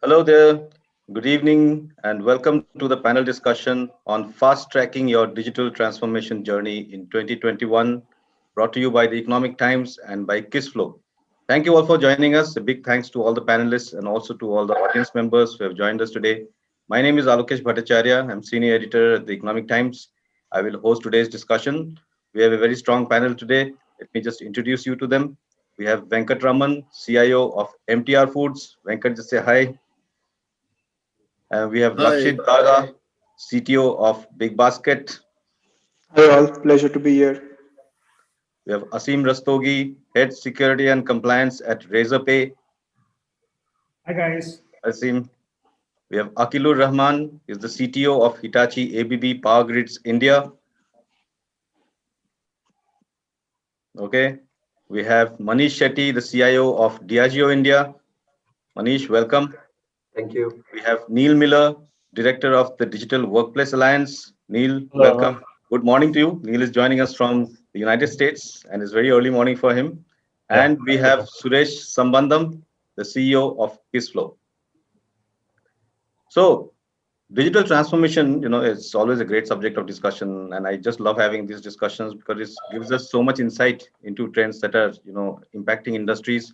Hello there. Good evening and welcome to the panel discussion on fast tracking your digital transformation journey in 2021, brought to you by the Economic Times and by Kissflow. Thank you all for joining us. A big thanks to all the panelists and also to all the audience members who have joined us today. My name is Alokesh Bhattacharyya. I'm senior editor at the Economic Times. I will host today's discussion. We have a very strong panel today. Let me just introduce you to them. We have Venkat Raman, CIO of MTR Foods. Venkat, just say hi. We have Hi, Rakshit Daga, CTO of BigBasket. Hi all, pleasure to be here. We have Aseem Rastogi, Head Security and Compliance at Razorpay. Hi guys. Aseem. We have Akilur Rahman, is the CTO of Hitachi ABB Power Grids India. Okay. We have Manish Shetty, the CIO of Diageo India. Manish, welcome. Thank you. We have Neil Miller, Director of the Digital Workplace Alliance. Neil, Hello. welcome. Good morning to you. Neil is joining us from the United States and it's very early morning for him. Yeah. And we have Suresh Sambandam, the CEO of Kissflow. So, digital transformation, it's always a great subject of discussion. And I just love having these discussions because it gives us so much insight into trends that are, impacting industries.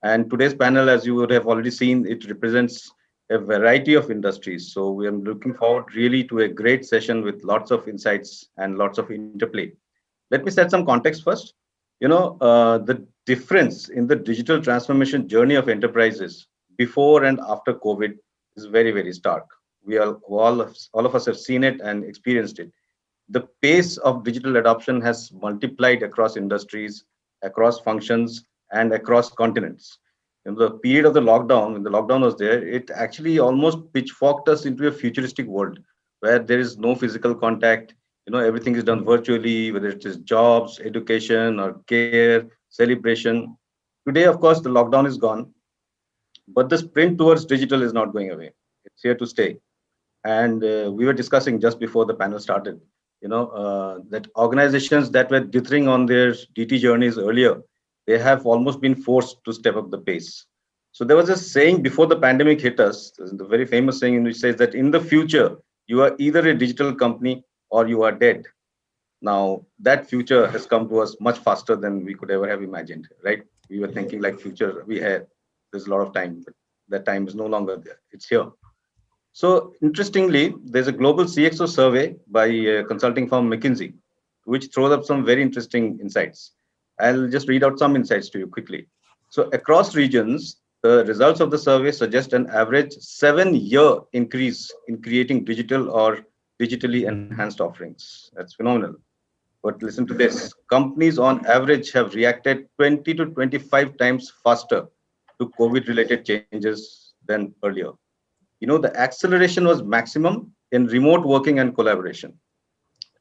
And today's panel, as you would have already seen, it represents a variety of industries. So we are looking forward really to a great session with lots of insights and lots of interplay. Let me set some context first. The difference in the digital transformation journey of enterprises before and after COVID is very, very stark. All of us have seen it and experienced it. The pace of digital adoption has multiplied across industries, across functions, and across continents. In the period of the lockdown, when the lockdown was there, it actually almost pitchforked us into a futuristic world where there is no physical contact. Everything is done virtually, whether it is jobs, education, or care, celebration. Today, of course, the lockdown is gone, but the sprint towards digital is not going away. It's here to stay. And we were discussing just before the panel started, that organizations that were dithering on their DT journeys earlier, they have almost been forced to step up the pace. So there was a saying before the pandemic hit us, the very famous saying which says that in the future, you are either a digital company or you are dead. Now that future has come to us much faster than we could ever have imagined, right? We were thinking like future we had, there's a lot of time, but that time is no longer there. It's here. So interestingly, there's a global Cxo survey by a consulting firm McKinsey, which throws up some very interesting insights. I'll just read out some insights to you quickly. So across regions, the results of the survey suggest an average 7-year increase in creating digital or digitally enhanced offerings. That's phenomenal. But listen to this. Companies on average have reacted 20 to 25 times faster to COVID-related changes than earlier. The acceleration was maximum in remote working and collaboration,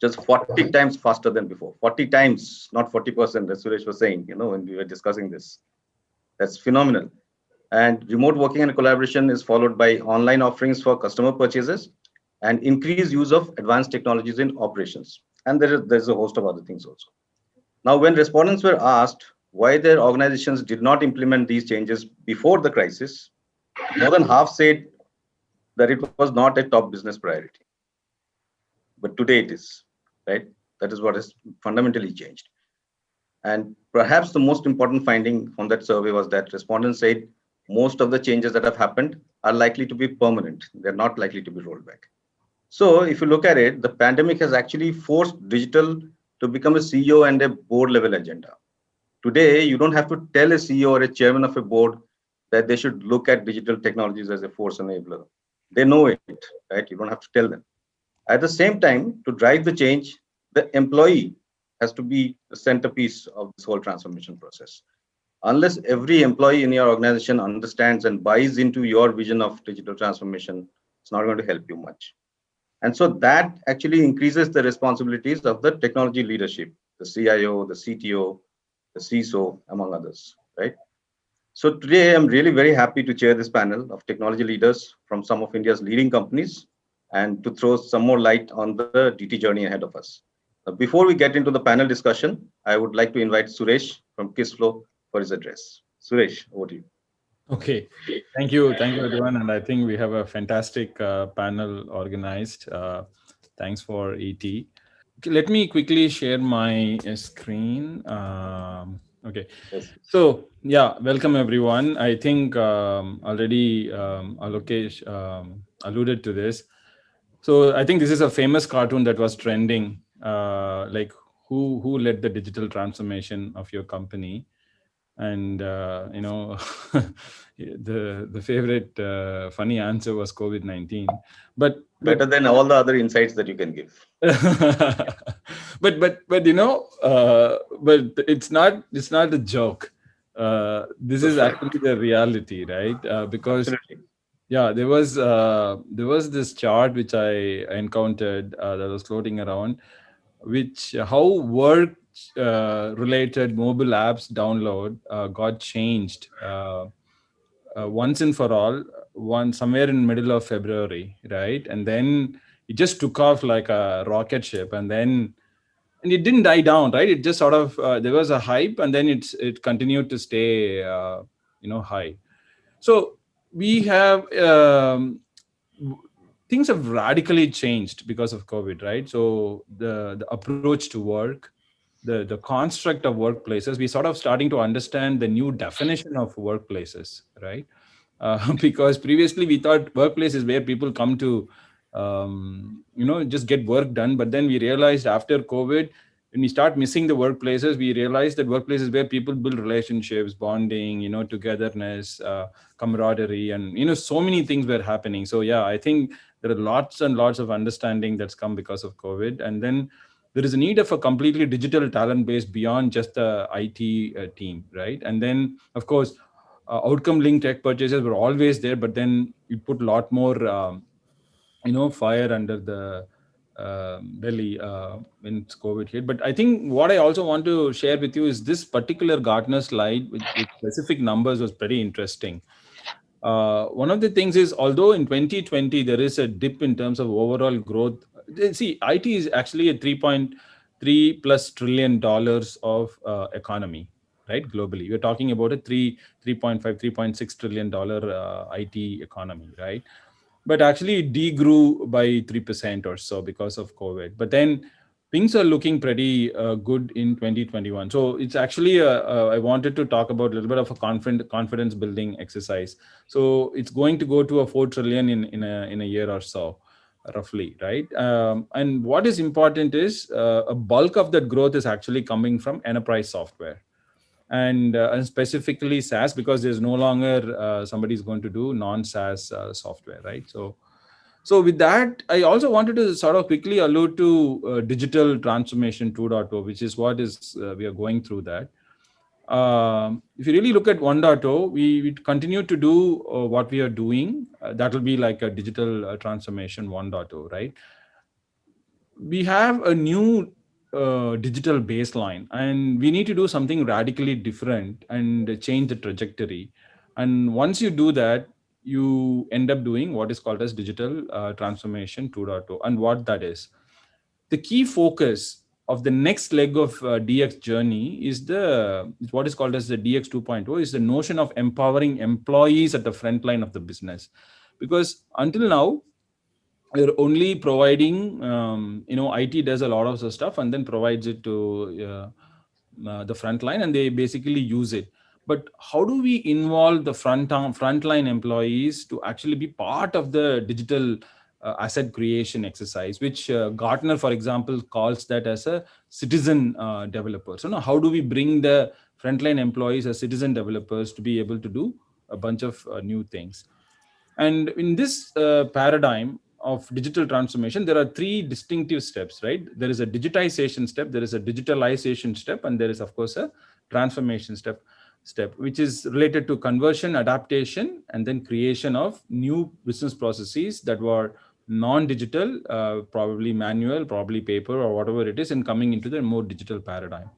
just 40 times faster than before. 40 times, not 40%, as Suresh was saying, when we were discussing this. That's phenomenal. And remote working and collaboration is followed by online offerings for customer purchases and increased use of advanced technologies in operations. And there's a host of other things also. Now, when respondents were asked why their organizations did not implement these changes before the crisis, more than half said that it was not a top business priority. But today it is, right? That is what has fundamentally changed. And perhaps the most important finding from that survey was that respondents said most of the changes that have happened are likely to be permanent. They're not likely to be rolled back. So if you look at it, the pandemic has actually forced digital to become a CEO and a board level agenda. Today, you don't have to tell a CEO or a chairman of a board that they should look at digital technologies as a force enabler. They know it, right? You don't have to tell them. At the same time, to drive the change, the employee has to be the centerpiece of this whole transformation process. Unless every employee in your organization understands and buys into your vision of digital transformation, it's not going to help you much. And so that actually increases the responsibilities of the technology leadership, the CIO, the CTO, the CISO, among others, right? So today, I'm really very happy to chair this panel of technology leaders from some of India's leading companies and to throw some more light on the DT journey ahead of us. Before we get into the panel discussion, I would like to invite Suresh from Kissflow for his address. Suresh, over to you. Okay, thank you everyone, and I think we have a fantastic panel organized. Thanks for ET. Okay, let me quickly share my screen. Okay, Yes. so yeah, welcome everyone. I think already Alokesh alluded to this. So I think this is a famous cartoon that was trending. Like who led the digital transformation of your company? And the favorite funny answer was COVID-19. But Better than all the other insights that you can give. but but it's not a joke. This is actually the reality, right? Because Absolutely. yeah, there was this chart which I encountered that was floating around, which how work related mobile apps download got changed once and for all, one somewhere in middle of February, right? And then it just took off like a rocket ship, and it didn't die down, right? It just sort of there was a hype, and then it continued to stay high. So we have things have radically changed because of COVID, right? So the approach to work, the construct of workplaces, we sort of starting to understand the new definition of workplaces, right? Because previously we thought workplace is where people come to just get work done, but then we realized after COVID, when we start missing the workplaces, we realize that workplace is where people build relationships, bonding, togetherness, camaraderie, and so many things were happening. So yeah, I think there are lots and lots of understanding that's come because of COVID. And then there is a need of a completely digital talent base beyond just the IT team, right? And then of course outcome linked tech purchases were always there, but then you put a lot more fire under the belly when COVID hit. But I think what I also want to share with you is this particular Gartner slide with specific numbers was pretty interesting. One of the things is, although in 2020 there is a dip in terms of overall growth, see, IT is actually a 3.3 plus trillion dollars of economy, right? Globally, we're talking about a 3.5, 3.6 trillion dollar IT economy, right? But actually it degrew by 3% or so because of COVID. But then things are looking pretty good in 2021. So it's actually I wanted to talk about a little bit of a confidence building exercise. So it's going to go to a 4 trillion in a year or so, roughly, right? And what is important is a bulk of that growth is actually coming from enterprise software, and specifically SaaS, because there's no longer somebody's going to do non-SaaS software, right? So with that, I also wanted to sort of quickly allude to digital transformation 2.0, which is what is we are going through that. If you really look at 1.0, we continue to do what we are doing. That will be like a digital transformation 1.0, right? We have a new digital baseline, and we need to do something radically different and change the trajectory. And once you do that, you end up doing what is called as digital transformation 2.0. And what that is, the key focus of the next leg of DX journey is the what is called as the DX 2.0, is the notion of empowering employees at the front line of the business. Because until now, we're only providing IT does a lot of the stuff and then provides it to the front line, and they basically use it. But how do we involve the frontline employees to actually be part of the digital asset creation exercise, which Gartner, for example, calls that as a citizen developer. So now how do we bring the frontline employees as citizen developers to be able to do a bunch of new things? And in this paradigm of digital transformation, there are three distinctive steps, right? There is a digitization step, there is a digitalization step, and there is, of course, a transformation step, which is related to conversion, adaptation, and then creation of new business processes that were non-digital, probably manual, probably paper, or whatever it is, and coming into the more digital paradigm.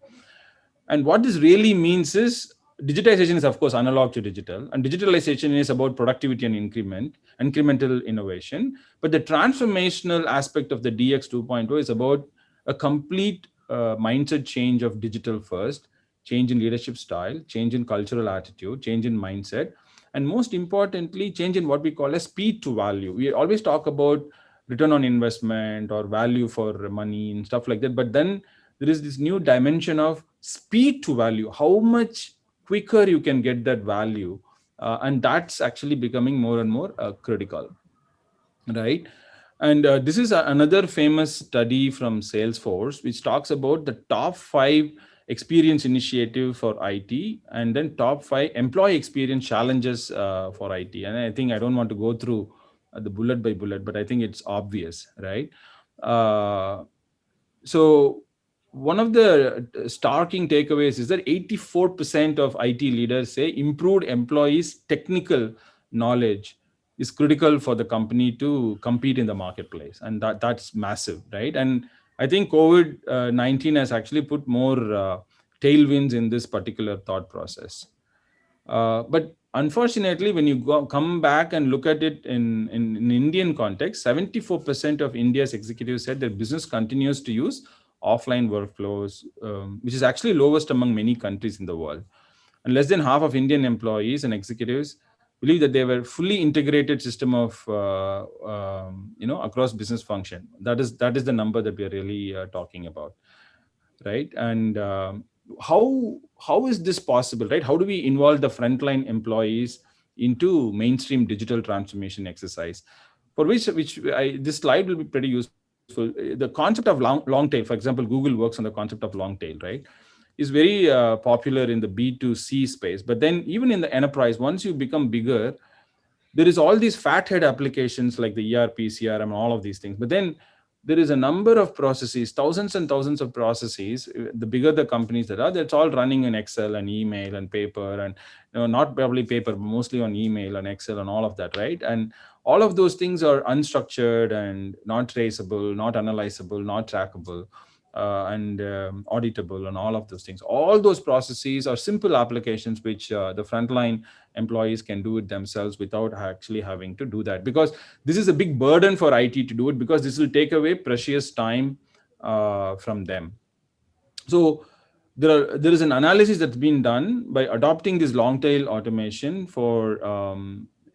And what this really means is, digitization is, of course, analog to digital, and digitalization is about productivity and incremental innovation. But the transformational aspect of the DX 2.0 is about a complete mindset change of digital first, change in leadership style, change in cultural attitude, change in mindset, and most importantly, change in what we call a speed to value. We always talk about return on investment or value for money and stuff like that, but then there is this new dimension of speed to value, how much quicker you can get that value, and that's actually becoming more and more critical, right? And this is another famous study from Salesforce, which talks about the top 5 experience initiative for IT, and then top 5 employee experience challenges for IT. And I think I don't want to go through the bullet by bullet, but I think it's obvious, right? Uh, so one of the starking takeaways is that 84% of IT leaders say improved employees' technical knowledge is critical for the company to compete in the marketplace, and that's massive, right? And I think COVID-19 has actually put more tailwinds in this particular thought process. But unfortunately, when you come back and look at it in Indian context, 74% of India's executives said their business continues to use offline workflows, which is actually lowest among many countries in the world. And less than half of Indian employees and executives believe that they were fully integrated system of across business function. That is the number that we are really talking about, right? And how is this possible, right? How do we involve the frontline employees into mainstream digital transformation exercise? For this slide will be pretty useful. The concept of long tail, for example, Google works on the concept of long tail, right? Is very popular in the B2C space. But then even in the enterprise, once you become bigger, there is all these fathead applications like the ERP, CRM, all of these things. But then there is a number of processes, thousands and thousands of processes. The bigger the companies that are, that's all running in Excel and email and paper, and not probably paper, but mostly on email and Excel and all of that, right? And all of those things are unstructured and not traceable, not analyzable, not trackable, and auditable, and all of those things. All those processes are simple applications which the frontline employees can do it themselves without actually having to do that, because this is a big burden for IT to do it, because this will take away precious time from them. So there is an analysis that's been done by adopting this long tail automation for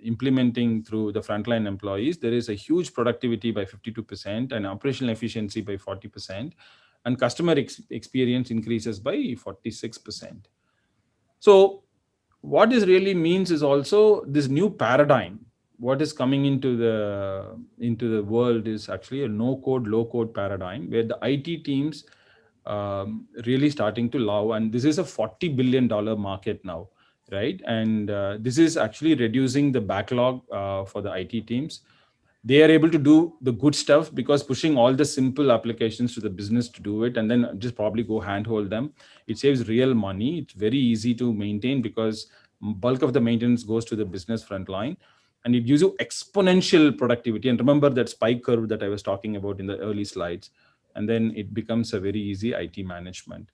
implementing through the frontline employees. There is a huge productivity by 52% and operational efficiency by 40%, and customer experience increases by 46%. So what this really means is also this new paradigm. What is coming into the world is actually a no code, low code paradigm, where the IT teams really starting to love, and this is a $40 billion market now, right? And this is actually reducing the backlog for the IT teams. They are able to do the good stuff because pushing all the simple applications to the business to do it, and then just probably go handhold them. It saves real money. It's very easy to maintain because bulk of the maintenance goes to the business front line, and it gives you exponential productivity. And remember that spike curve that I was talking about in the early slides, and then it becomes a very easy IT management.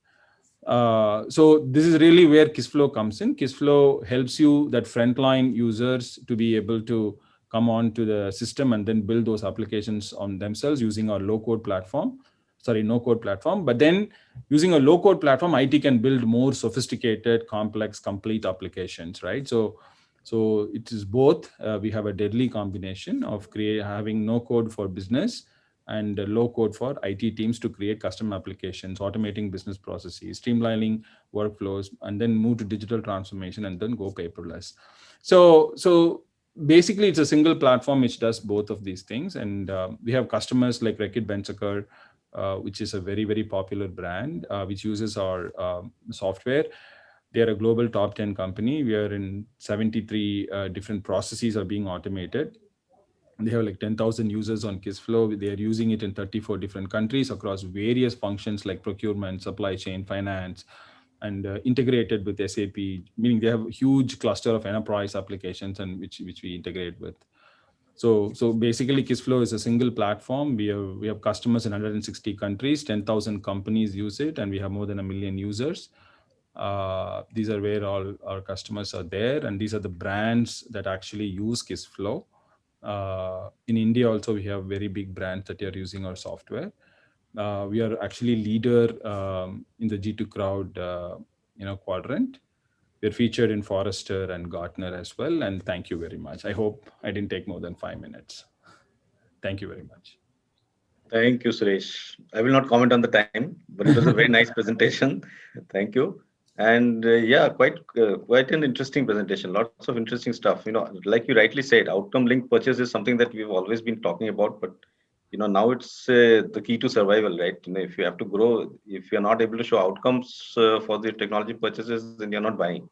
So this is really where Kissflow comes in. Kissflow helps you, that frontline users, to be able to come on to the system and then build those applications on themselves using our no code platform. But then using a low code platform, IT can build more sophisticated, complex, complete applications, right? So it is both. We have a deadly combination of having no code for business and low code for IT teams to create custom applications, automating business processes, streamlining workflows, and then move to digital transformation and then go paperless. So basically, it's a single platform which does both of these things. And we have customers like Rakshit, which is a very, very popular brand, which uses our software. They are a global top 10 company. We are in 73 different processes are being automated. They have like 10,000 users on Kissflow. They are using it in 34 different countries across various functions like procurement, supply chain, finance, and integrated with SAP, meaning they have a huge cluster of enterprise applications and which we integrate with. So basically, Kissflow is a single platform. We have customers in 160 countries, 10,000 companies use it, and we have more than 1 million users. These are where all our customers are there, and these are the brands that actually use Kissflow. In India also, we have very big brands that are using our software. We are actually leader in the G2 Crowd quadrant. We're featured in Forrester and Gartner as well. And thank you very much. I hope I didn't take more than 5 minutes. Thank you very much. Thank you, Suresh. I will not comment on the time, but it was a very nice presentation. Thank you. And yeah, quite an interesting presentation. Lots of interesting stuff. Like you rightly said, outcome-linked purchase is something that we've always been talking about, but now it's the key to survival, right? If you have to grow, if you're not able to show outcomes for the technology purchases, then you're not buying,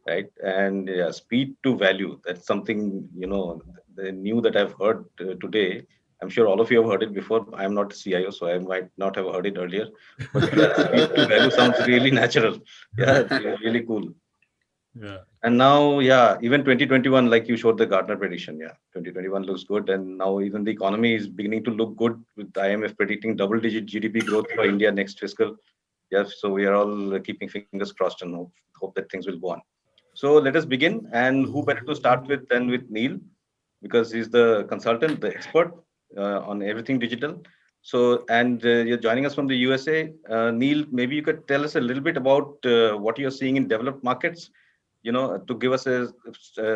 right? And yeah, speed to value. That's something the new that I've heard today. I'm sure all of you have heard it before. I'm not a CIO, so I might not have heard it earlier. But yeah, speed to value sounds really natural. Yeah, it's really cool. Yeah. And now, yeah, even 2021, like you showed the Gartner prediction, yeah, 2021 looks good. And now even the economy is beginning to look good with IMF predicting double-digit GDP growth for India next fiscal. Yeah, so we are all keeping fingers crossed and hope that things will go on. So let us begin. And who better to start with than with Neil, because he's the consultant, the expert on everything digital. So, and you're joining us from the USA. Neil, maybe you could tell us a little bit about what you're seeing in developed markets, to give us a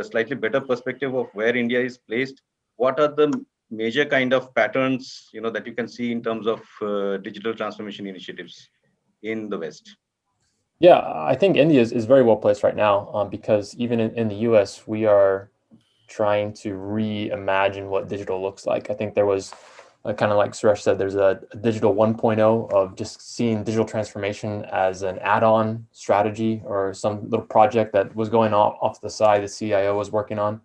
slightly better perspective of where India is placed. What are the major kind of patterns, that you can see in terms of digital transformation initiatives in the West? Yeah, I think India is very well placed right now because even in the US, we are trying to reimagine what digital looks like. I think there was kind of like Suresh said, there's a digital 1.0 of just seeing digital transformation as an add-on strategy or some little project that was going off to the side the CIO was working on.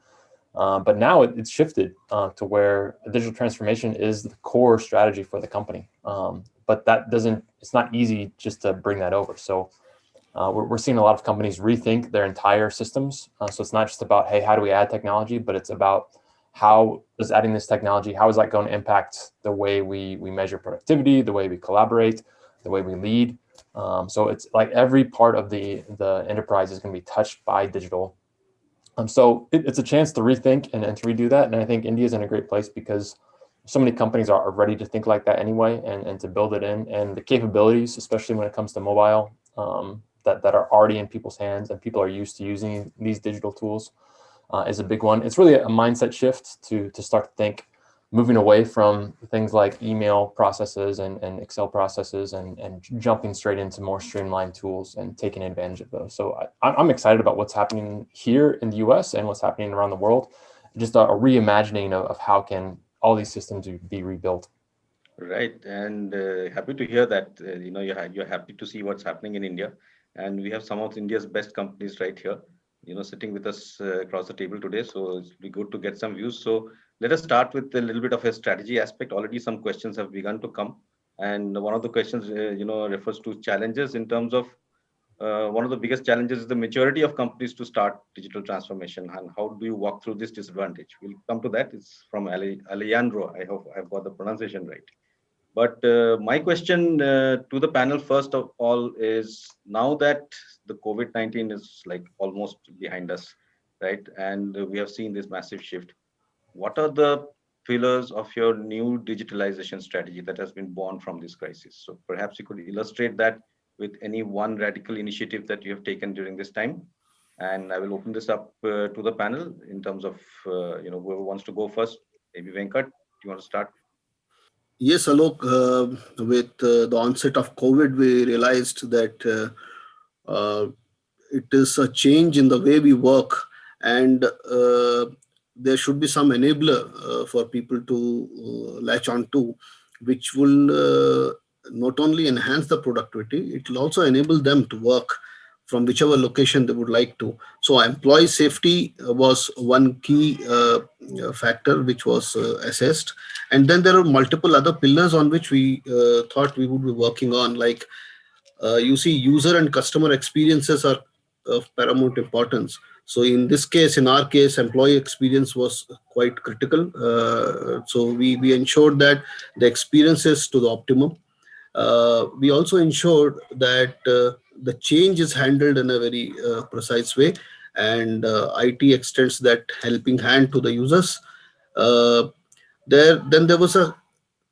But now it's shifted to where digital transformation is the core strategy for the company. But it's not easy just to bring that over. So we're seeing a lot of companies rethink their entire systems. So it's not just about, hey, how do we add technology, but it's about how is adding this technology, how is that going to impact the way we measure productivity, the way we collaborate, the way we lead. So it's like every part of the enterprise is going to be touched by digital. So it's a chance to rethink and to redo that. And I think India is in a great place because so many companies are ready to think like that anyway and to build it in. And the capabilities, especially when it comes to mobile, that are already in people's hands and people are used to using these digital tools is a big one. It's really a mindset shift to start to think moving away from things like email processes and Excel processes and jumping straight into more streamlined tools and taking advantage of those. So I'm excited about what's happening here in the US and what's happening around the world. Just a reimagining of how can all these systems be rebuilt. Right, and happy to hear that you're happy to see what's happening in India, and we have some of India's best companies right here, sitting with us across the table today. So it'll be good to get some views. So let us start with a little bit of a strategy aspect. Already some questions have begun to come, and one of the questions refers to challenges in terms of one of the biggest challenges is the maturity of companies to start digital transformation, and how do you walk through this disadvantage? We'll come to that. It's from Alejandro. I hope I've got the pronunciation right. But my question to the panel, first of all, is now that the COVID-19 is like almost behind us, right? And we have seen this massive shift. What are the pillars of your new digitalization strategy that has been born from this crisis? So perhaps you could illustrate that with any one radical initiative that you have taken during this time. And I will open this up to the panel in terms of, whoever wants to go first. Maybe Venkat, do you want to start? Yes, Alok, with the onset of COVID, we realized that it is a change in the way we work, and there should be some enabler for people to latch on to, which will not only enhance the productivity, it will also enable them to work from whichever location they would like to. So employee safety was one key factor which was assessed. And then there are multiple other pillars on which we thought we would be working on, like you see, user and customer experiences are of paramount importance. So in this case, in our case, employee experience was quite critical. So we ensured that the experience is to the optimum. We also ensured that the change is handled in a very precise way, and IT extends that helping hand to the users. Then there was a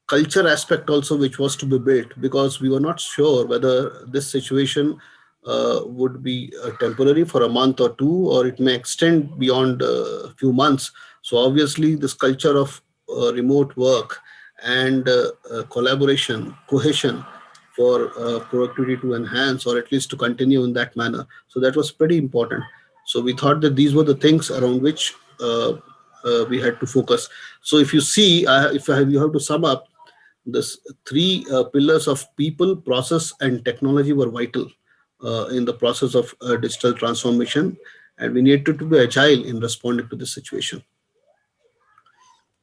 culture aspect also which was to be built, because we were not sure whether this situation would be temporary for a month or two, or it may extend beyond a few months. So obviously, this culture of remote work and collaboration, cohesion for productivity to enhance or at least to continue in that manner. So that was pretty important. So we thought that these were the things around which we had to focus. So if you see, you have to sum up, this three pillars of people, process, and technology were vital in the process of digital transformation, and we needed to be agile in responding to this situation.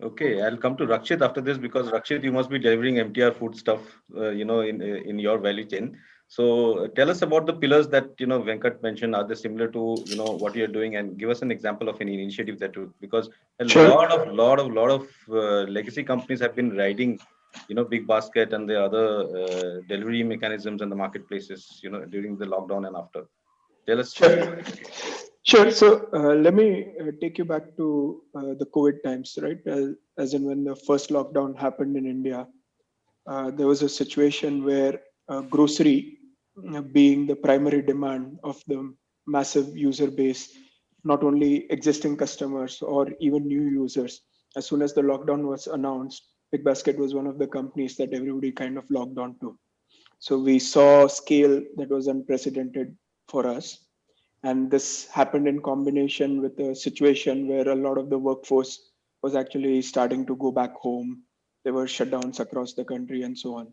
Okay, I'll come to Rakshit after this because Rakshit, you must be delivering MTR food stuff, in your value chain. So tell us about the pillars that Venkat mentioned. Are they similar to what you're doing, and give us an example of any initiative that took, because a Sure. lot of legacy companies have been riding BigBasket and the other delivery mechanisms and the marketplaces during the lockdown and after. Tell us. Sure. Sure. So let me take you back to the COVID times, right? As in when the first lockdown happened in India, there was a situation where grocery, being the primary demand of the massive user base, not only existing customers or even new users. As soon as the lockdown was announced, BigBasket was one of the companies that everybody kind of logged on to. So we saw scale that was unprecedented for us. And this happened in combination with a situation where a lot of the workforce was actually starting to go back home. There were shutdowns across the country and so on.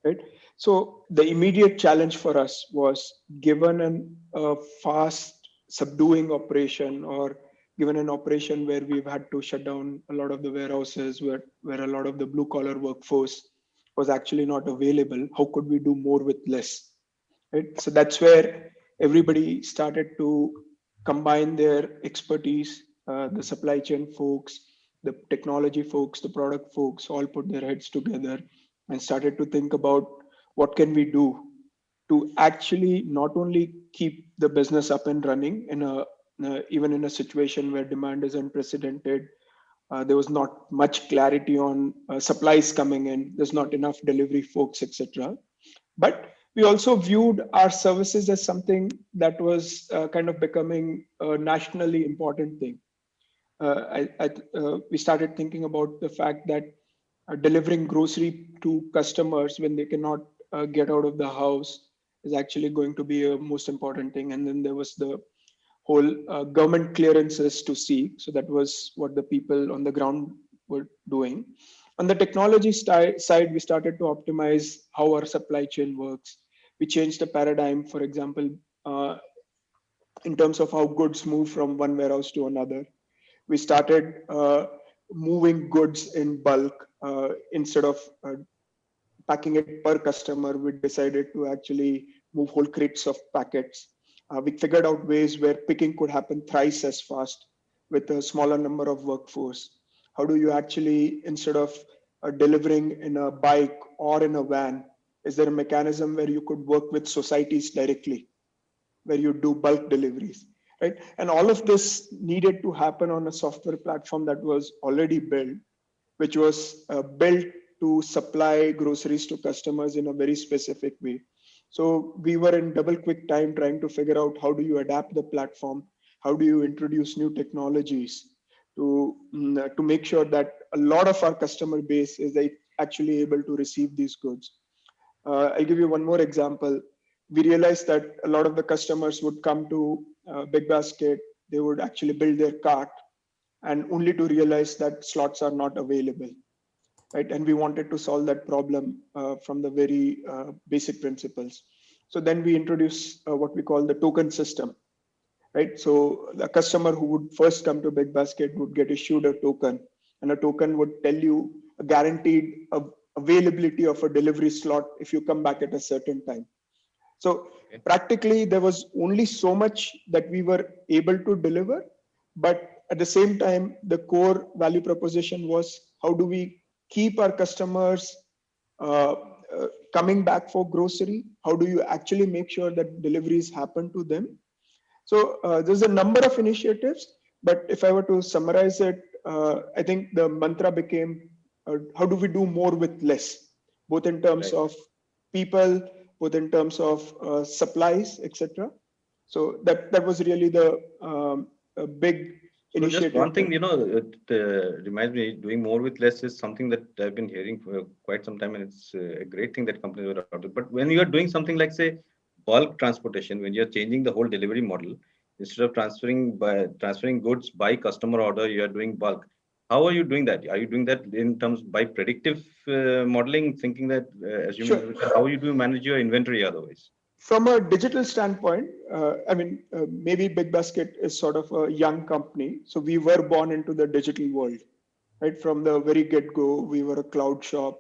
Right. So the immediate challenge for us was, given a fast subduing operation, or given an operation where we've had to shut down a lot of the warehouses, where a lot of the blue collar workforce was actually not available, how could we do more with less? Right. So that's where everybody started to combine their expertise, the supply chain folks, the technology folks, the product folks, all put their heads together and started to think about what can we do to actually not only keep the business up and running even in a situation where demand is unprecedented. There was not much clarity on supplies coming in. There's not enough delivery folks, etc. But we also viewed our services as something that was kind of becoming a nationally important thing. We started thinking about the fact that delivering grocery to customers when they cannot get out of the house is actually going to be a most important thing. And then there was the whole government clearances to see. So that was what the people on the ground were doing. On the technology side, we started to optimize how our supply chain works. We changed the paradigm, for example, in terms of how goods move from one warehouse to another. We started moving goods in bulk instead of packing it per customer. We decided to actually move whole crates of packets. We figured out ways where picking could happen thrice as fast with a smaller number of workforce. How do you actually, instead of delivering in a bike or in a van, is there a mechanism where you could work with societies directly, where you do bulk deliveries, right? And all of this needed to happen on a software platform that was already built, which was built to supply groceries to customers in a very specific way. So we were in double quick time trying to figure out how do you adapt the platform, how do you introduce new technologies to make sure that a lot of our customer base is actually able to receive these goods. I'll give you one more example. We realized that a lot of the customers would come to BigBasket, they would actually build their cart, and only to realize that slots are not available, right? And we wanted to solve that problem from the very basic principles. So then we introduced what we call the token system, right? So the customer who would first come to BigBasket would get issued a token, and a token would tell you a guaranteed availability of a delivery slot if you come back at a certain time. So practically there was only so much that we were able to deliver, but at the same time, the core value proposition was, how do we keep our customers coming back for grocery? How do you actually make sure that deliveries happen to them? So there's a number of initiatives, but if I were to summarize it, I think the mantra became, how do we do more with less, both in terms of people, both in terms of supplies, etc. So that was really the a big So just initiative. one thing, it reminds me, doing more with less is something that I've been hearing for quite some time, and it's a great thing that companies are adopting. But when you are doing something like, say, bulk transportation, when you're changing the whole delivery model, instead of transferring goods by customer order, you are doing bulk. How are you doing that? Are you doing that in terms by predictive modeling, thinking that assuming how you do manage your inventory otherwise? From a digital standpoint, maybe BigBasket is sort of a young company. So we were born into the digital world, right? From the very get-go, we were a cloud shop.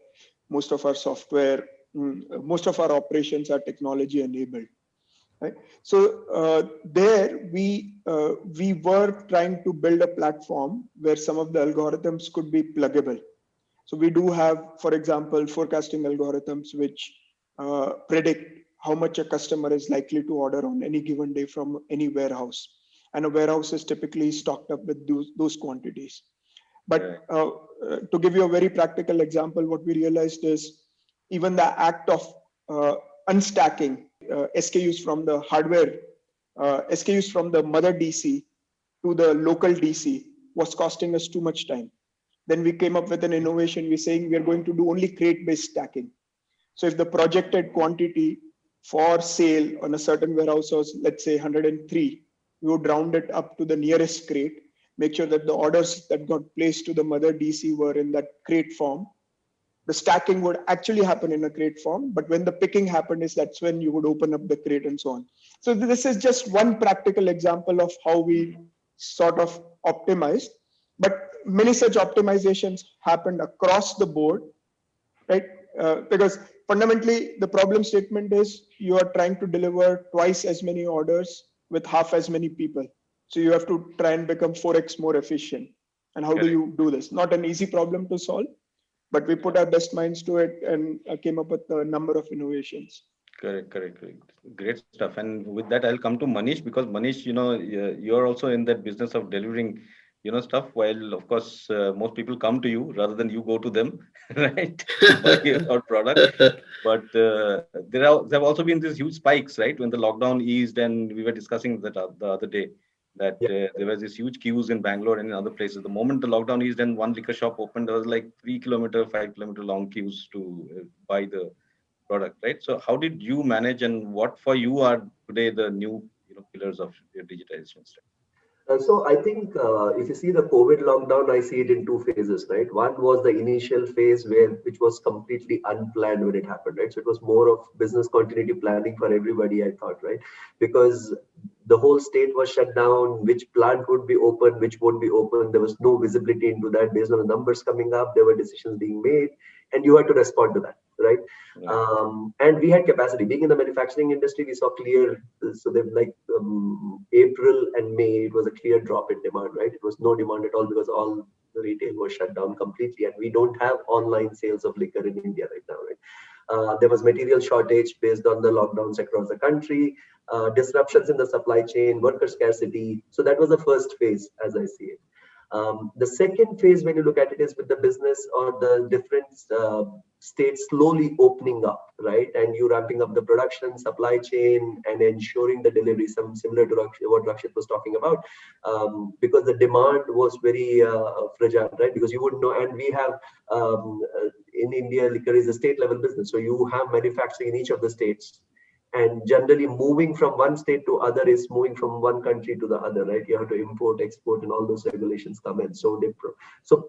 Most of our software, most of our operations are technology enabled, right? So there we were trying to build a platform where some of the algorithms could be pluggable. So we do have, for example, forecasting algorithms which predict how much a customer is likely to order on any given day from any warehouse. And a warehouse is typically stocked up with those quantities. But to give you a very practical example, what we realized is even the act of unstacking SKUs from the hardware, SKUs from the mother DC to the local DC was costing us too much time. Then we came up with an innovation. We're saying we're going to do only crate-based stacking. So if the projected quantity for sale on a certain warehouse was, let's say, 103, we would round it up to the nearest crate, make sure that the orders that got placed to the mother DC were in that crate form. The stacking would actually happen in a crate form, but when the picking happened, that's when you would open up the crate and so on. So this is just one practical example of how we sort of optimized. But many such optimizations happened across the board, right? Because fundamentally, the problem statement is you are trying to deliver twice as many orders with half as many people. So you have to try and become 4x more efficient. And how do you do this? Not an easy problem to solve, but we put our best minds to it and came up with a number of innovations. Correct. Great stuff. And with that, I'll come to Manish, because Manish, you're also in that business of delivering, stuff. While of course most people come to you rather than you go to them, right? Our product. But there have also been these huge spikes, right? When the lockdown eased, and we were discussing that the other day, that there was this huge queues in Bangalore and in other places. The moment the lockdown eased and one liquor shop opened, there was like 3-kilometer, 5-kilometer long queues to buy the product, right? So how did you manage, and what for you are today the new pillars of your digitization strategy? So I think if you see the COVID lockdown, I see it in two phases, right? One was the initial phase which was completely unplanned when it happened, right? So it was more of business continuity planning for everybody, I thought, right? Because the whole state was shut down, which plant would be open, which won't be open. There was no visibility into that based on the numbers coming up. There were decisions being made, and you had to respond to that, right? And we had capacity. Being in the manufacturing industry, we saw clear, so they've April and May, it was a clear drop in demand, right? It was no demand at all because all the retail was shut down completely, and we don't have online sales of liquor in India right now, right? There was material shortage based on the lockdowns across the country, disruptions in the supply chain, worker scarcity. So that was the first phase, as I see it. The second phase, when you look at it, is with the business or the different states slowly opening up, right? And you ramping up the production, supply chain, and ensuring the delivery, some similar to what Rakshit was talking about, because the demand was very fragile, right? Because you wouldn't know, and we have in India, liquor is a state level business. So you have manufacturing in each of the states. And generally moving from one state to other is moving from one country to the other, right? You have to import, export, and all those regulations come in. So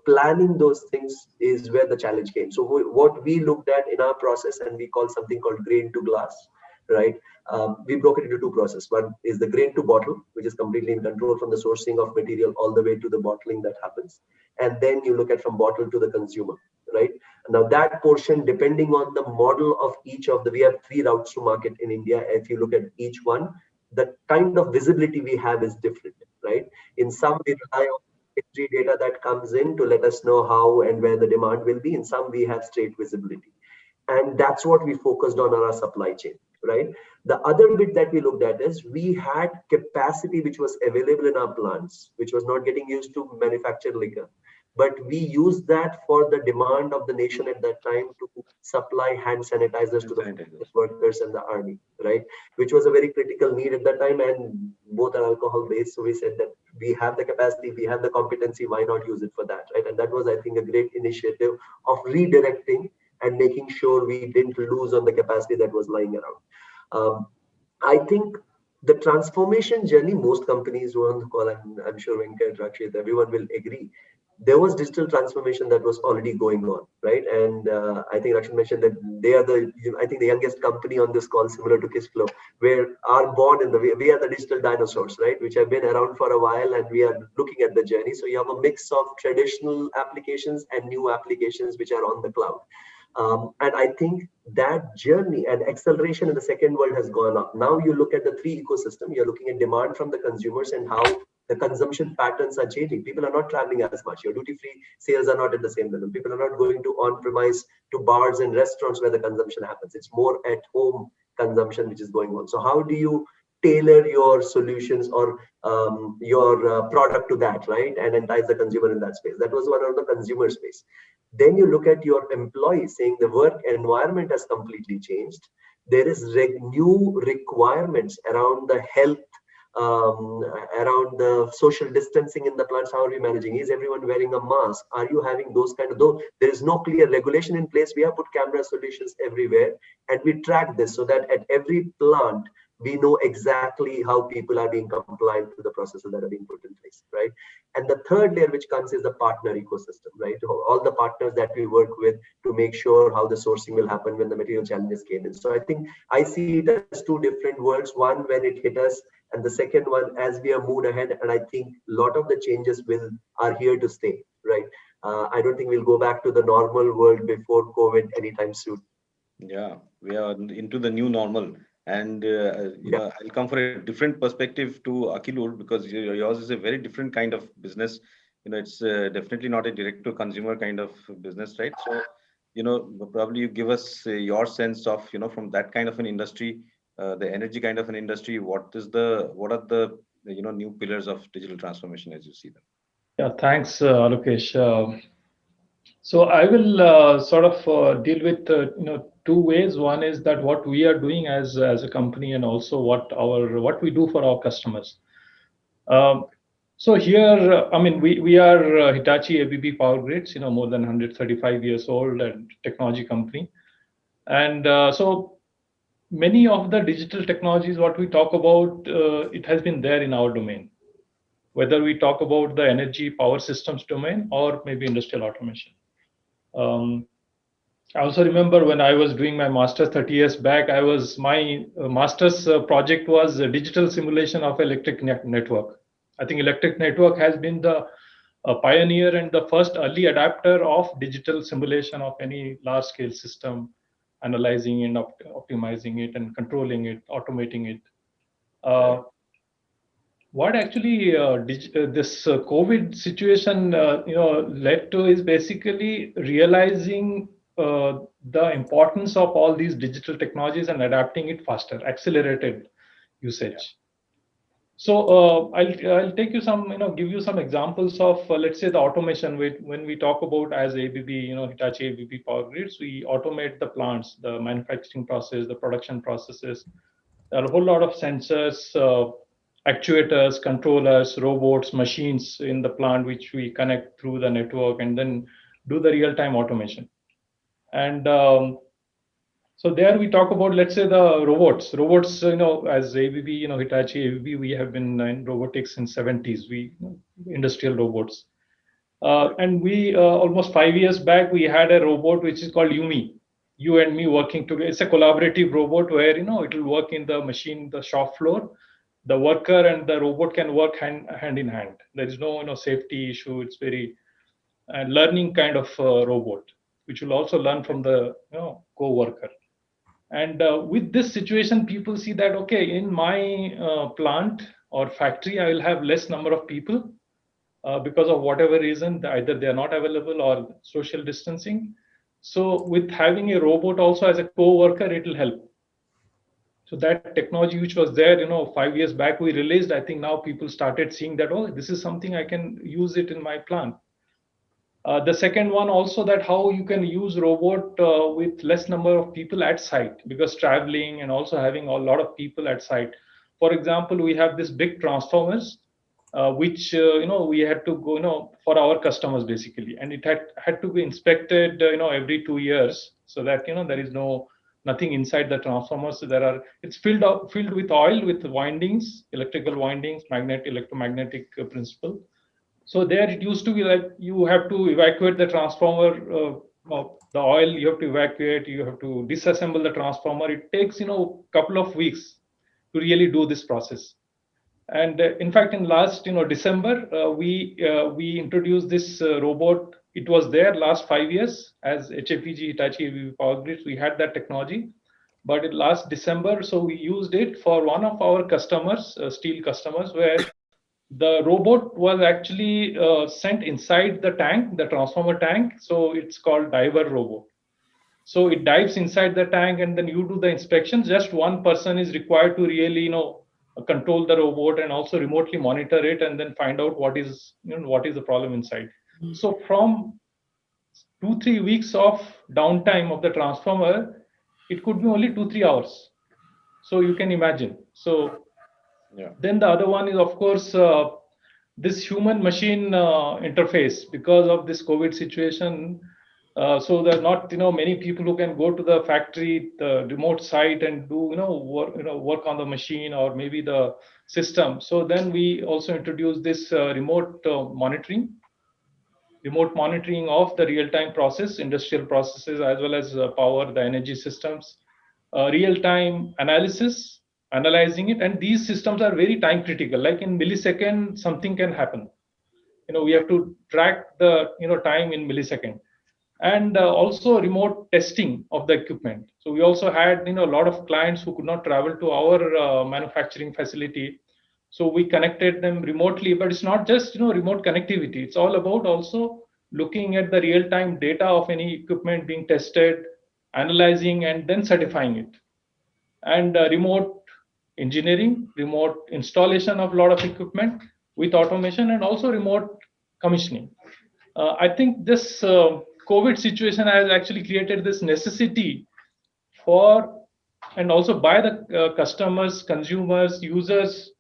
planning those things is where the challenge came. So what we looked at in our process, and we call something called grain to glass, right? We broke it into two processes. One is the grain to bottle, which is completely in control from the sourcing of material all the way to the bottling that happens. And then you look at from bottle to the consumer, right? Now that portion, depending on the model of each of we have 3 routes to market in India. If you look at each one, the kind of visibility we have is different, right? In some, we rely on inventory data that comes in to let us know how and where the demand will be. In some, we have straight visibility. And that's what we focused on our supply chain, right? The other bit that we looked at is we had capacity which was available in our plants, which was not getting used to manufacture liquor. but we used that for the demand of the nation at that time to supply hand sanitizers to the workers and the army, right? Which was a very critical need at that time, and both are alcohol based. So we said that we have the capacity, we have the competency, why not use it for that, right? And that was, I think, a great initiative of redirecting and making sure we didn't lose on the capacity that was lying around. I think the transformation journey, most companies who are on the call, and I'm sure Venkat, Rakshit, everyone will agree, there was digital transformation that was already going on, right? And I think Rakshit mentioned that they are I think the youngest company on this call, similar to Kissflow, where are born in we are the digital dinosaurs, right? Which have been around for a while, and we are looking at the journey. So you have a mix of traditional applications and new applications which are on the cloud. And I think that journey and acceleration in the second world has gone up. Now you look at the three ecosystem, you're looking at demand from the consumers and how the consumption patterns are changing. People are not traveling as much. Your duty-free sales are not at the same level. People are not going to on-premise to bars and restaurants where the consumption happens. It's more at home consumption which is going on. So how do you tailor your solutions or your product to that, right? And entice the consumer in that space. That was one of the consumer space. Then you look at your employees saying the work environment has completely changed. There is new requirements around the health, around the social distancing in the plants. How are we managing? Is everyone wearing a mask? Are you having those kind of, though there is no clear regulation in place, we have put camera solutions everywhere, and we track this so that at every plant, we know exactly how people are being compliant to the processes that are being put in place, right? And the third layer which comes is the partner ecosystem, right? All the partners that we work with to make sure how the sourcing will happen when the material challenges came in. So I think I see it as two different worlds, one when it hit us, and the second one as we have moved ahead. And I think a lot of the changes are here to stay, right? I don't think we'll go back to the normal world before COVID anytime soon. Yeah, we are into the new normal. And I'll come for a different perspective to Akilur, because yours is a very different kind of business. It's definitely not a direct to consumer kind of business, right? So, probably you give us your sense of, from that kind of an industry, the energy kind of an industry, what are the new pillars of digital transformation as you see them? Yeah, thanks, Alokesh. So I will sort of deal with two ways. One is that what we are doing as a company, and also what we do for our customers. So here, I mean, we are Hitachi ABB Power Grids, more than 135 years old and technology company, and so many of the digital technologies what we talk about, it has been there in our domain. Whether we talk about the energy power systems domain or maybe industrial automation. I also remember when I was doing my master's 30 years back, my master's project was a digital simulation of electric network. I think electric network has been the pioneer and the first early adapter of digital simulation of any large scale system, analyzing and optimizing it and controlling it, automating it. What actually this COVID situation led to is basically realizing the importance of all these digital technologies and adapting it faster, accelerated usage. Yeah. So I'll take you give you some examples of let's say the automation. When we talk about as ABB, Hitachi ABB Power Grids, we automate the plants, the manufacturing process, the production processes. There are a whole lot of sensors, actuators, controllers, robots, machines in the plant, which we connect through the network and then do the real-time automation. And so there we talk about, let's say, the robots. Robots, as ABB, Hitachi ABB, we have been in robotics in 70s, industrial robots. And we, almost 5 years back, we had a robot which is called Yumi. You and me working together. It's a collaborative robot where, it will work in the machine, the shop floor. The worker and the robot can work hand in hand. There is no safety issue. It's very learning kind of robot, which will also learn from the co-worker. And with this situation, people see that, okay, in my plant or factory, I will have less number of people because of whatever reason, either they are not available or social distancing. So with having a robot also as a co-worker, it will help. So that technology which was there, 5 years back, we released. I think now people started seeing that, oh, this is something I can use it in my plant. The second one also, that how you can use robot with less number of people at site, because traveling and also having a lot of people at site. For example, we have this big transformers, which we had to go for our customers basically, and it had to be inspected every 2 years, so that there is nothing inside the transformers. So it's filled with oil, with windings, electrical windings, electromagnetic principle. So there it used to be like you have to evacuate the transformer, the oil you have to evacuate, you have to disassemble the transformer. It takes couple of weeks to really do this process. And in fact, in last December, we introduced this robot. It was there last 5 years as HAPG, Hitachi Power Grids. We had that technology, but in last December, so we used it for one of our customers, steel customers, where the robot was actually sent inside the tank, the transformer tank. So it's called diver robot. So it dives inside the tank, and then you do the inspection. Just one person is required to really, control the robot and also remotely monitor it, and then find out what is the problem inside. So from 2-3 weeks of downtime of the transformer, it could be only 2-3 hours. So you can imagine. So yeah. Then the other one is, of course, this human-machine interface. Because of this COVID situation, so there are not many people who can go to the factory, the remote site, and do work on the machine or maybe the system. So then we also introduced this remote monitoring of the real-time process, industrial processes, as well as power, the energy systems, real-time analysis, analyzing it. And these systems are very time critical. Like in millisecond, something can happen. We have to track the time in millisecond. And also remote testing of the equipment. So we also had a lot of clients who could not travel to our manufacturing facility. So we connected them remotely, but it's not just remote connectivity. It's all about also looking at the real-time data of any equipment being tested, analyzing, and then certifying it. And remote engineering, remote installation of a lot of equipment with automation, and also remote commissioning. I think this COVID situation has actually created this necessity for, and also by the customers, consumers, users,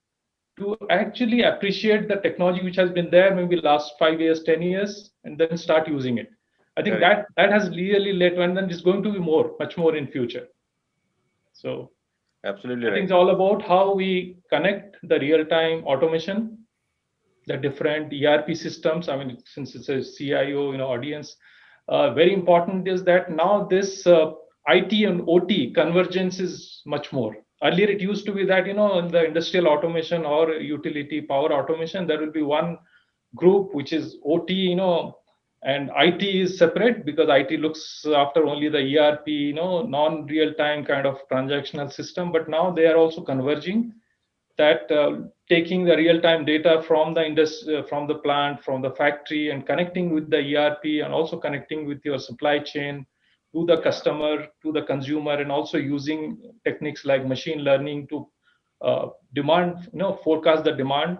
to actually appreciate the technology which has been there maybe last 5 years, 10 years, and then start using it. I think that has really led to, and then it's going to be much more in future. So absolutely I think it's all about how we connect the real-time automation, the different ERP systems. I mean, since it's a CIO audience, very important is that now this IT and OT convergence is much more. Earlier, it used to be that in the industrial automation or utility power automation, there will be one group which is OT, and IT is separate, because IT looks after only the ERP, non-real-time kind of transactional system. But now they are also converging, that taking the real-time data from the industry, from the plant, from the factory, and connecting with the ERP, and also connecting with your supply chain to the customer, to the consumer, and also using techniques like machine learning to demand, forecast the demand,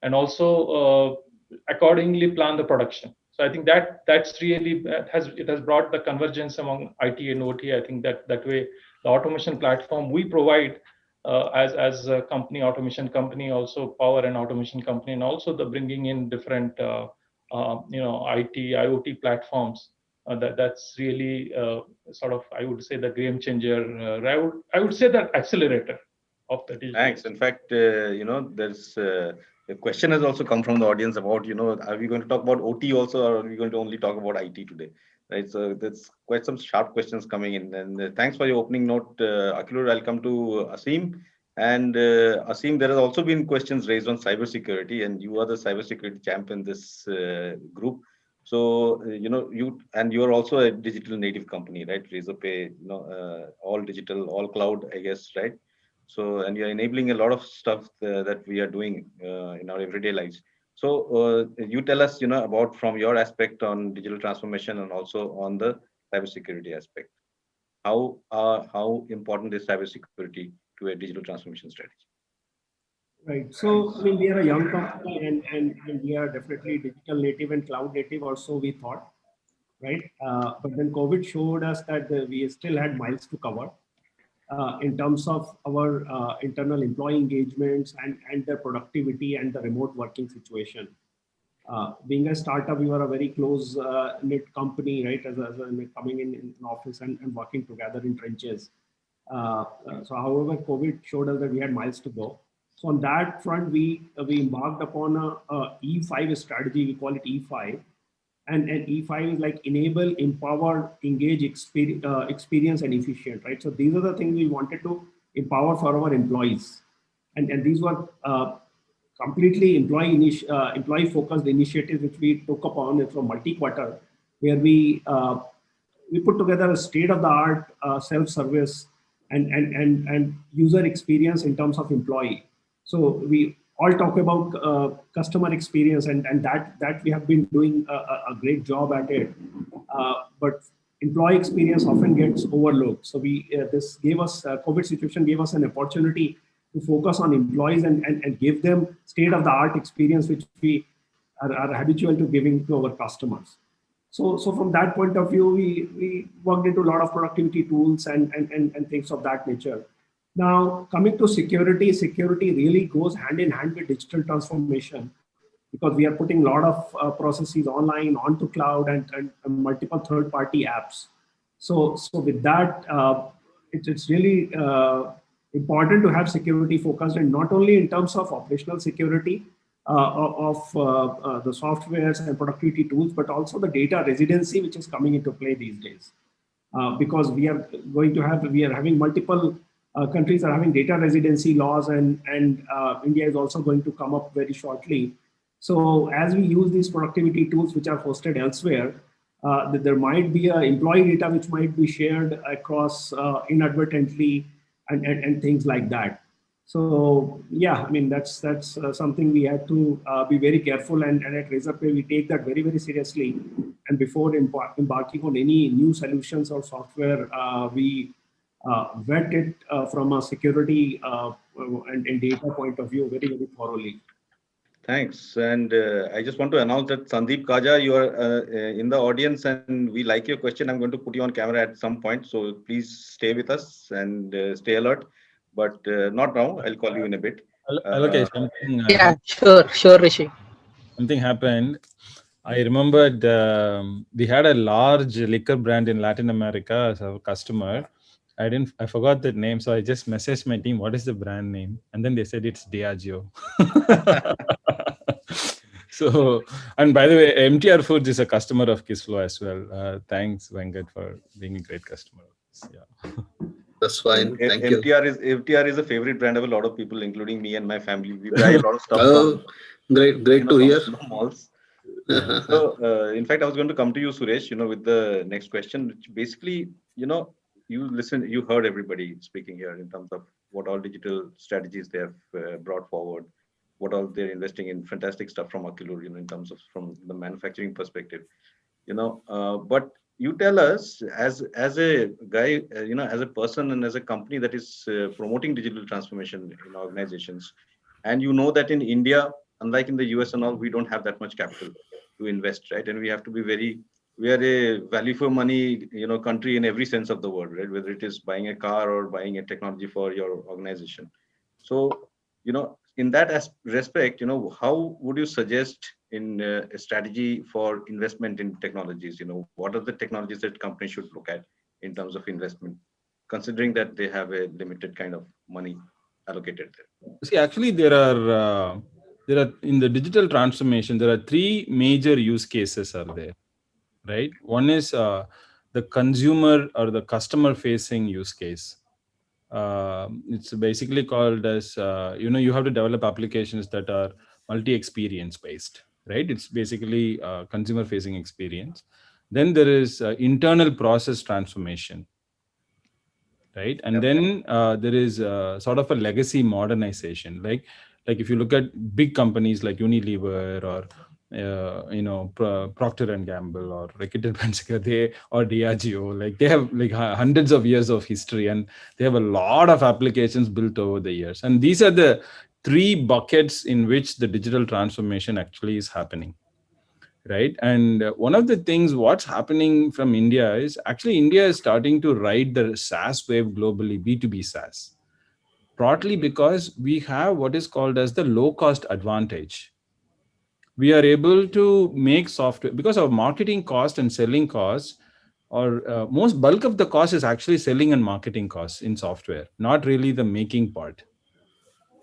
and also accordingly plan the production. So I think that's really it has brought the convergence among IT and OT. I think that way the automation platform we provide as a company, automation company, also power and automation company, and also the bringing in different IT, IoT platforms. That's really sort of, I would say, the game changer. I would say the accelerator of the digital. Thanks. In fact, there's a question has also come from the audience about, are we going to talk about OT also, or are we going to only talk about IT today? Right. So there's quite some sharp questions coming in. And thanks for your opening note, Akilur. I'll come to Aseem. And Aseem, there has also been questions raised on cybersecurity, and you are the cybersecurity champ in this group. So, you're also a digital native company, right? Razorpay, all digital, all cloud, I guess, right? So, and you're enabling a lot of stuff that we are doing in our everyday lives. So you tell us, about from your aspect on digital transformation and also on the cybersecurity aspect. How important is cybersecurity to a digital transformation strategy? Right. So, I mean, we are a young company and we are definitely digital native and cloud native also, we thought, right? But then COVID showed us that we still had miles to cover in terms of our internal employee engagements and their productivity and the remote working situation. Being a startup, we were a very close knit company, right? As coming in an office and working together in trenches. So, however, COVID showed us that we had miles to go. So on that front, we embarked upon a E5 strategy. We call it E5, and E5 is like enable, empower, engage, experience, and efficient. Right. So these are the things we wanted to empower for our employees, and these were completely employee focused initiatives which we took upon. It's a multi-quarter where we put together a state of the art self-service and user experience in terms of employee. So we all talk about customer experience and that we have been doing a great job at it. But employee experience often gets overlooked. So this gave us COVID situation gave us an opportunity to focus on employees and give them state of the art experience which we are habitual to giving to our customers. So from that point of view, we worked into a lot of productivity tools and things of that nature. Now, coming to security, security really goes hand in hand with digital transformation because we are putting a lot of processes online onto cloud and multiple third-party apps. So with that, it's really important to have security focused, and not only in terms of operational security of the softwares and productivity tools, but also the data residency, which is coming into play these days. Because we are having multiple countries are having data residency laws, and India is also going to come up very shortly. So as we use these productivity tools which are hosted elsewhere, there might be employee data which might be shared across inadvertently and things like that. So yeah, I mean that's something we had to be very careful, and at Razorpay we take that very seriously. And before embarking on any new solutions or software, we vet it from a security and data point of view very thoroughly. Thanks. And I just want to announce that Sandeep Kaja, you are in the audience and we like your question. I'm going to put you on camera at some point. So please stay with us and stay alert. But not now. I'll call you in a bit. Alokesh, yeah, sure, Rishi. something happened. I remembered we had a large liquor brand in Latin America as a customer. I forgot the name, so I just messaged my team, what is the brand name? And then they said it's Diageo. So, and by the way, MTR Foods is a customer of Kissflow as well. Thanks, Venkat, for being a great customer. Yeah. That's fine. Thank you. MTR is a favorite brand of a lot of people, including me and my family. We buy a lot of stuff Oh, great to hear. From malls. So, in fact, I was going to come to you, Suresh, with the next question, which basically, you heard everybody speaking here in terms of what all digital strategies they have brought forward, what all they're investing in, fantastic stuff from Akilur, in terms of from the manufacturing perspective, but you tell us as a guy, as a person and as a company that is promoting digital transformation in organizations, and that in India, unlike in the US and all, we don't have that much capital to invest, right? And we have to be we are a value for money, country in every sense of the word, right? Whether it is buying a car or buying a technology for your organization. So, in that respect, how would you suggest in a strategy for investment in technologies? What are the technologies that companies should look at in terms of investment, considering that they have a limited kind of money allocated there? See, actually, there are in the digital transformation, there are three major use cases are there, right? One is the consumer or the customer facing use case. It's basically called as, you have to develop applications that are multi-experience based, right? It's basically consumer facing experience. Then there is internal process transformation, right? And then there is sort of a legacy modernization. Like if you look at big companies like Unilever or Procter and Gamble or Reckitt Benckiser, or Diageo, like they have like hundreds of years of history, and they have a lot of applications built over the years. And these are the three buckets in which the digital transformation actually is happening, right? And one of the things what's happening from India is actually India is starting to ride the SaaS wave globally, B2B SaaS, partly because we have what is called as the low cost advantage. We are able to make software because our marketing cost and selling costs, or most bulk of the cost is actually selling and marketing costs in software, not really the making part,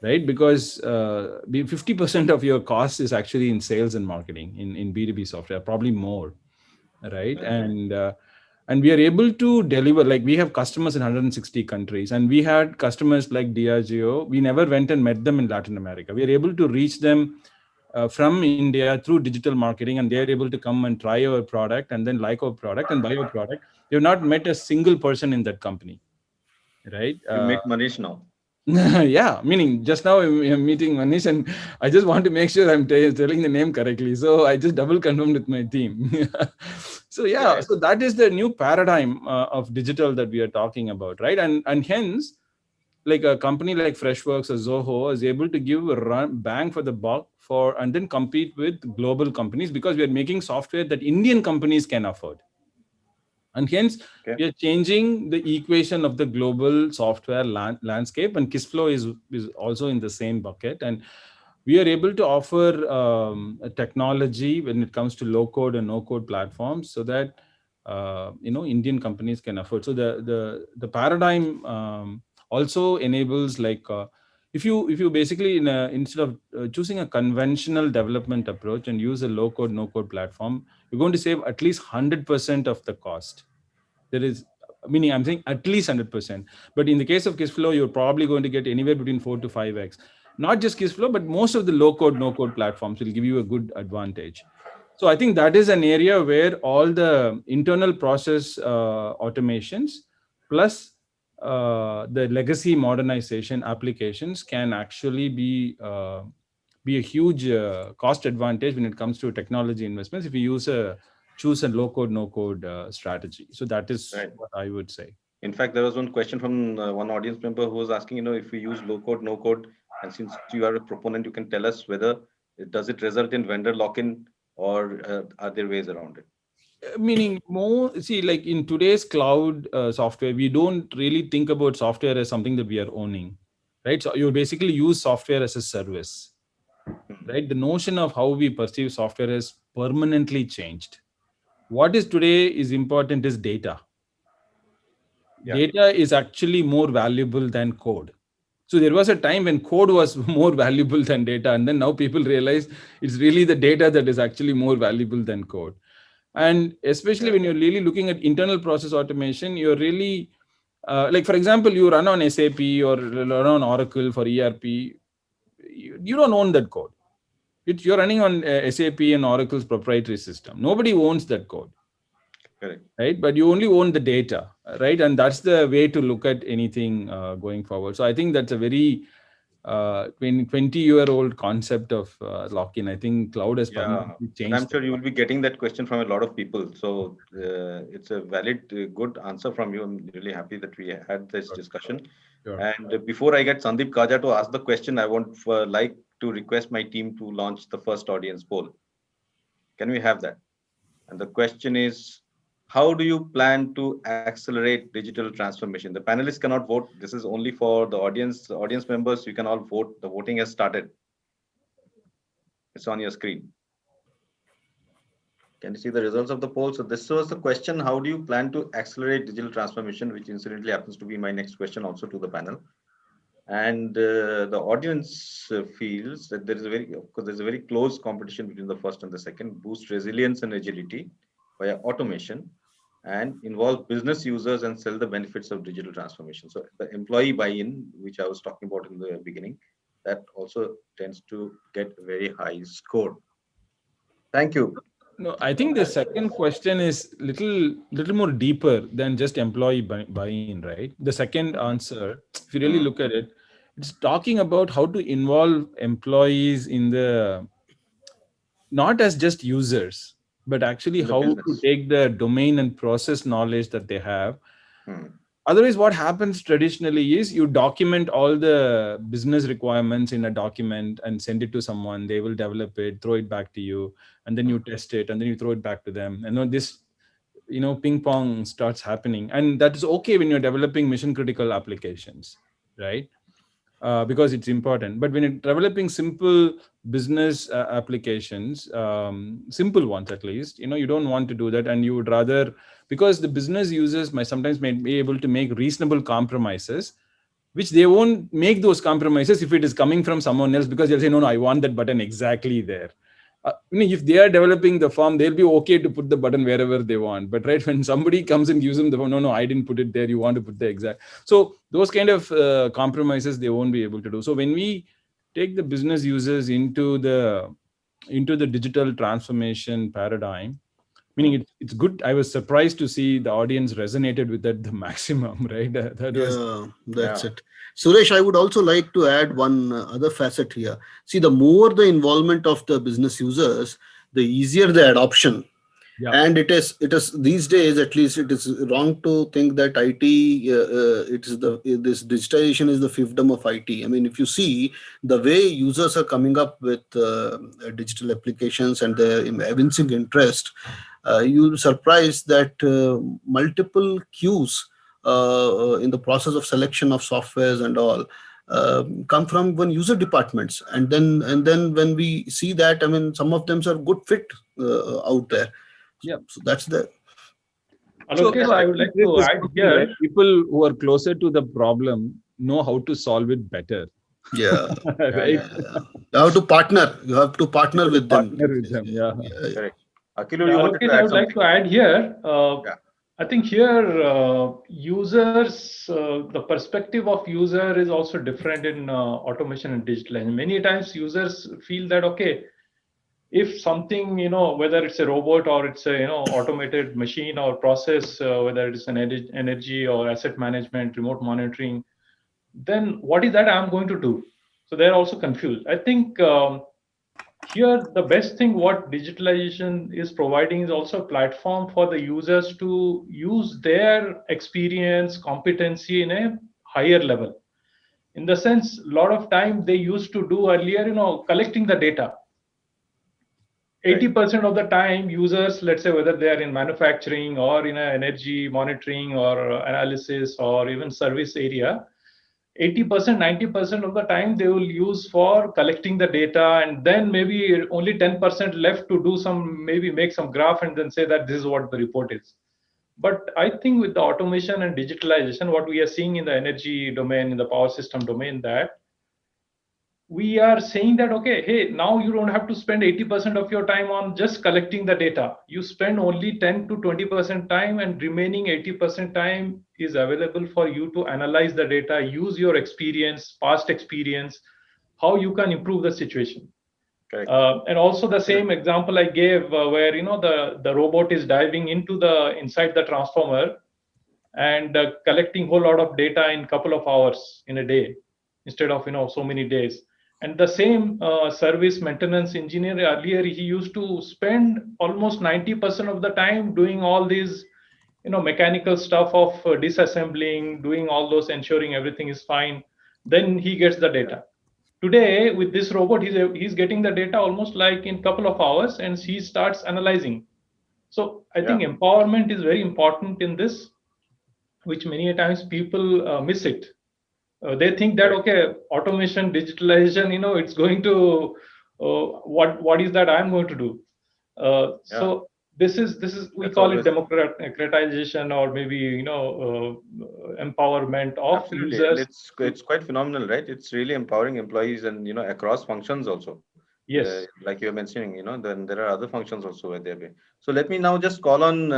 right? Because 50% of your cost is actually in sales and marketing in B2B software, probably more, right? And we are able to deliver, like we have customers in 160 countries, and we had customers like Diageo. We never went and met them in Latin America. We are able to reach them from India through digital marketing, and they are able to come and try our product and then like our product and buy our product. We have not met a single person in that company, right? You meet Manish now. Yeah, meaning just now I'm meeting Manish, and I just want to make sure I'm telling the name correctly. So I just double confirmed with my team. So yeah, so that is the new paradigm of digital that we are talking about, right? And hence, like a company like Freshworks or Zoho is able to give a bang for the buck and then compete with global companies, because we are making software that Indian companies can afford. And hence, we are changing the equation of the global software landscape, and Kissflow is also in the same bucket. And we are able to offer a technology when it comes to low code and no code platforms, so that Indian companies can afford. So the paradigm also enables, like if you basically instead of choosing a conventional development approach and use a low code no code platform, you're going to save at least 100% of the cost. There is, meaning I'm saying at least 100%. But in the case of Kissflow, you're probably going to get anywhere between 4 to 5x. Not just Kissflow, but most of the low code no code platforms will give you a good advantage. So I think that is an area where all the internal process automations plus the legacy modernization applications can actually be a huge cost advantage when it comes to technology investments if you choose a low code no code strategy. So that is what I would say. In fact, there was one question from one audience member who was asking, if we use low code no code, and since you are a proponent, you can tell us whether does it result in vendor lock-in, or are there ways around it? Meaning more, see, like in today's cloud software, we don't really think about software as something that we are owning, right? So you basically use software as a service, right? The notion of how we perceive software has permanently changed. What is today is important is data. Data is actually more valuable than code. So there was a time when code was more valuable than data, and then now people realize it's really the data that is actually more valuable than code. And especially when you're really looking at internal process automation, you're really like, for example, you run on SAP or run on Oracle for ERP, you don't own that code. You're running on SAP and Oracle's proprietary system. Nobody owns that code. Correct. Right, but you only own the data, right? And that's the way to look at anything going forward. So I think that's a very 20-year-old concept of lock-in. I think cloud has permanently changed. And I'm sure you will be getting that question from a lot of people. So it's a valid, good answer from you. I'm really happy that we had this discussion. Sure. And before I get Sandeep Kaja to ask the question, I want like to request my team to launch the first audience poll. Can we have that? And the question is, how do you plan to accelerate digital transformation? The panelists cannot vote. This is only for the audience members. You can all vote. The voting has started. It's on your screen. Can you see the results of the poll? So this was the question: how do you plan to accelerate digital transformation? Which incidentally happens to be my next question also to the panel. And the audience feels that there's a very close competition between the first and the second. Boost resilience and agility via automation, and involve business users and sell the benefits of digital transformation. So the employee buy-in, which I was talking about in the beginning, that also tends to get a very high score. Thank you. No, I think the second question is little more deeper than just employee buy-in, right? The second answer, if you really look at it, it's talking about how to involve employees in the not as just users, but actually The how to business. take the domain and process knowledge that they have. Hmm. Otherwise, what happens traditionally is you document all the business requirements in a document and send it to someone. They will develop it, throw it back to you, and then you test it, and then you throw it back to them. And then this, ping pong starts happening, and that is okay when you're developing mission critical applications, right? Because it's important. But when you're developing simple business applications, simple ones at least, you don't want to do that, and you would rather, because the business users sometimes may be able to make reasonable compromises, which they won't make those compromises if it is coming from someone else, because they'll say, no, I want that button exactly there. If they are developing the form, they'll be okay to put the button wherever they want. But right, when somebody comes and gives them the form, no, I didn't put it there. You want to put the exact. So those kind of compromises they won't be able to do. So when we take the business users into the digital transformation paradigm, meaning it's good. I was surprised to see the audience resonated with that the maximum, right? That's it. Suresh, I would also like to add one other facet here. See, the more the involvement of the business users, the easier the adoption. Yeah. And it is these days, at least, it is wrong to think that IT, this digitization is the fiefdom of IT. I mean, if you see the way users are coming up with digital applications and their evincing interest, you'll be surprised that multiple queues in the process of selection of softwares and all come from one user departments, and then when we see that, I mean, some of them are good fit out there. Yeah. So that's the. Alokesh, I would like to add here. People who are closer to the problem know how to solve it better. Yeah. Right. Yeah. You have to partner. With them. Yeah. Correct. Akilur, you wanted Alokesh, to I add would like something? to add here. I think here users, the perspective of user is also different in automation and digital. And many times users feel that, okay, if something, whether it's a robot or it's a, automated machine or process, whether it's an energy or asset management, remote monitoring, then what is that I'm going to do? So they're also confused. I think here, the best thing what digitalization is providing is also a platform for the users to use their experience, competency in a higher level. In the sense, a lot of time they used to do earlier, collecting the data. 80% of the time, users, let's say whether they are in manufacturing or in energy monitoring or analysis or even service area, 80%, 90% of the time they will use for collecting the data, and then maybe only 10% left to do maybe make some graph and then say that this is what the report is. But I think with the automation and digitalization, what we are seeing in the energy domain, in the power system domain, that we are saying that, okay, hey, now you don't have to spend 80% of your time on just collecting the data. You spend only 10 to 20% time, and remaining 80% time is available for you to analyze the data, use your experience, past experience, how you can improve the situation. And also the same example I gave where, the robot is diving inside the transformer and collecting whole lot of data in couple of hours in a day instead of, so many days. And the same service maintenance engineer, earlier he used to spend almost 90% of the time doing all these, mechanical stuff of disassembling, doing all those, ensuring everything is fine. Then he gets the data. Today, with this robot, he's getting the data almost like in couple of hours, and he starts analyzing. So I think empowerment is very important in this, which many times people miss it. They think that, okay, automation, digitalization, it's going to, what is that I'm going to do? So this is we call it democratization, or maybe, empowerment of users. It's quite phenomenal, right? It's really empowering employees and, across functions also. Yes. Like you're mentioning, then there are other functions also where they're. So let me now just call on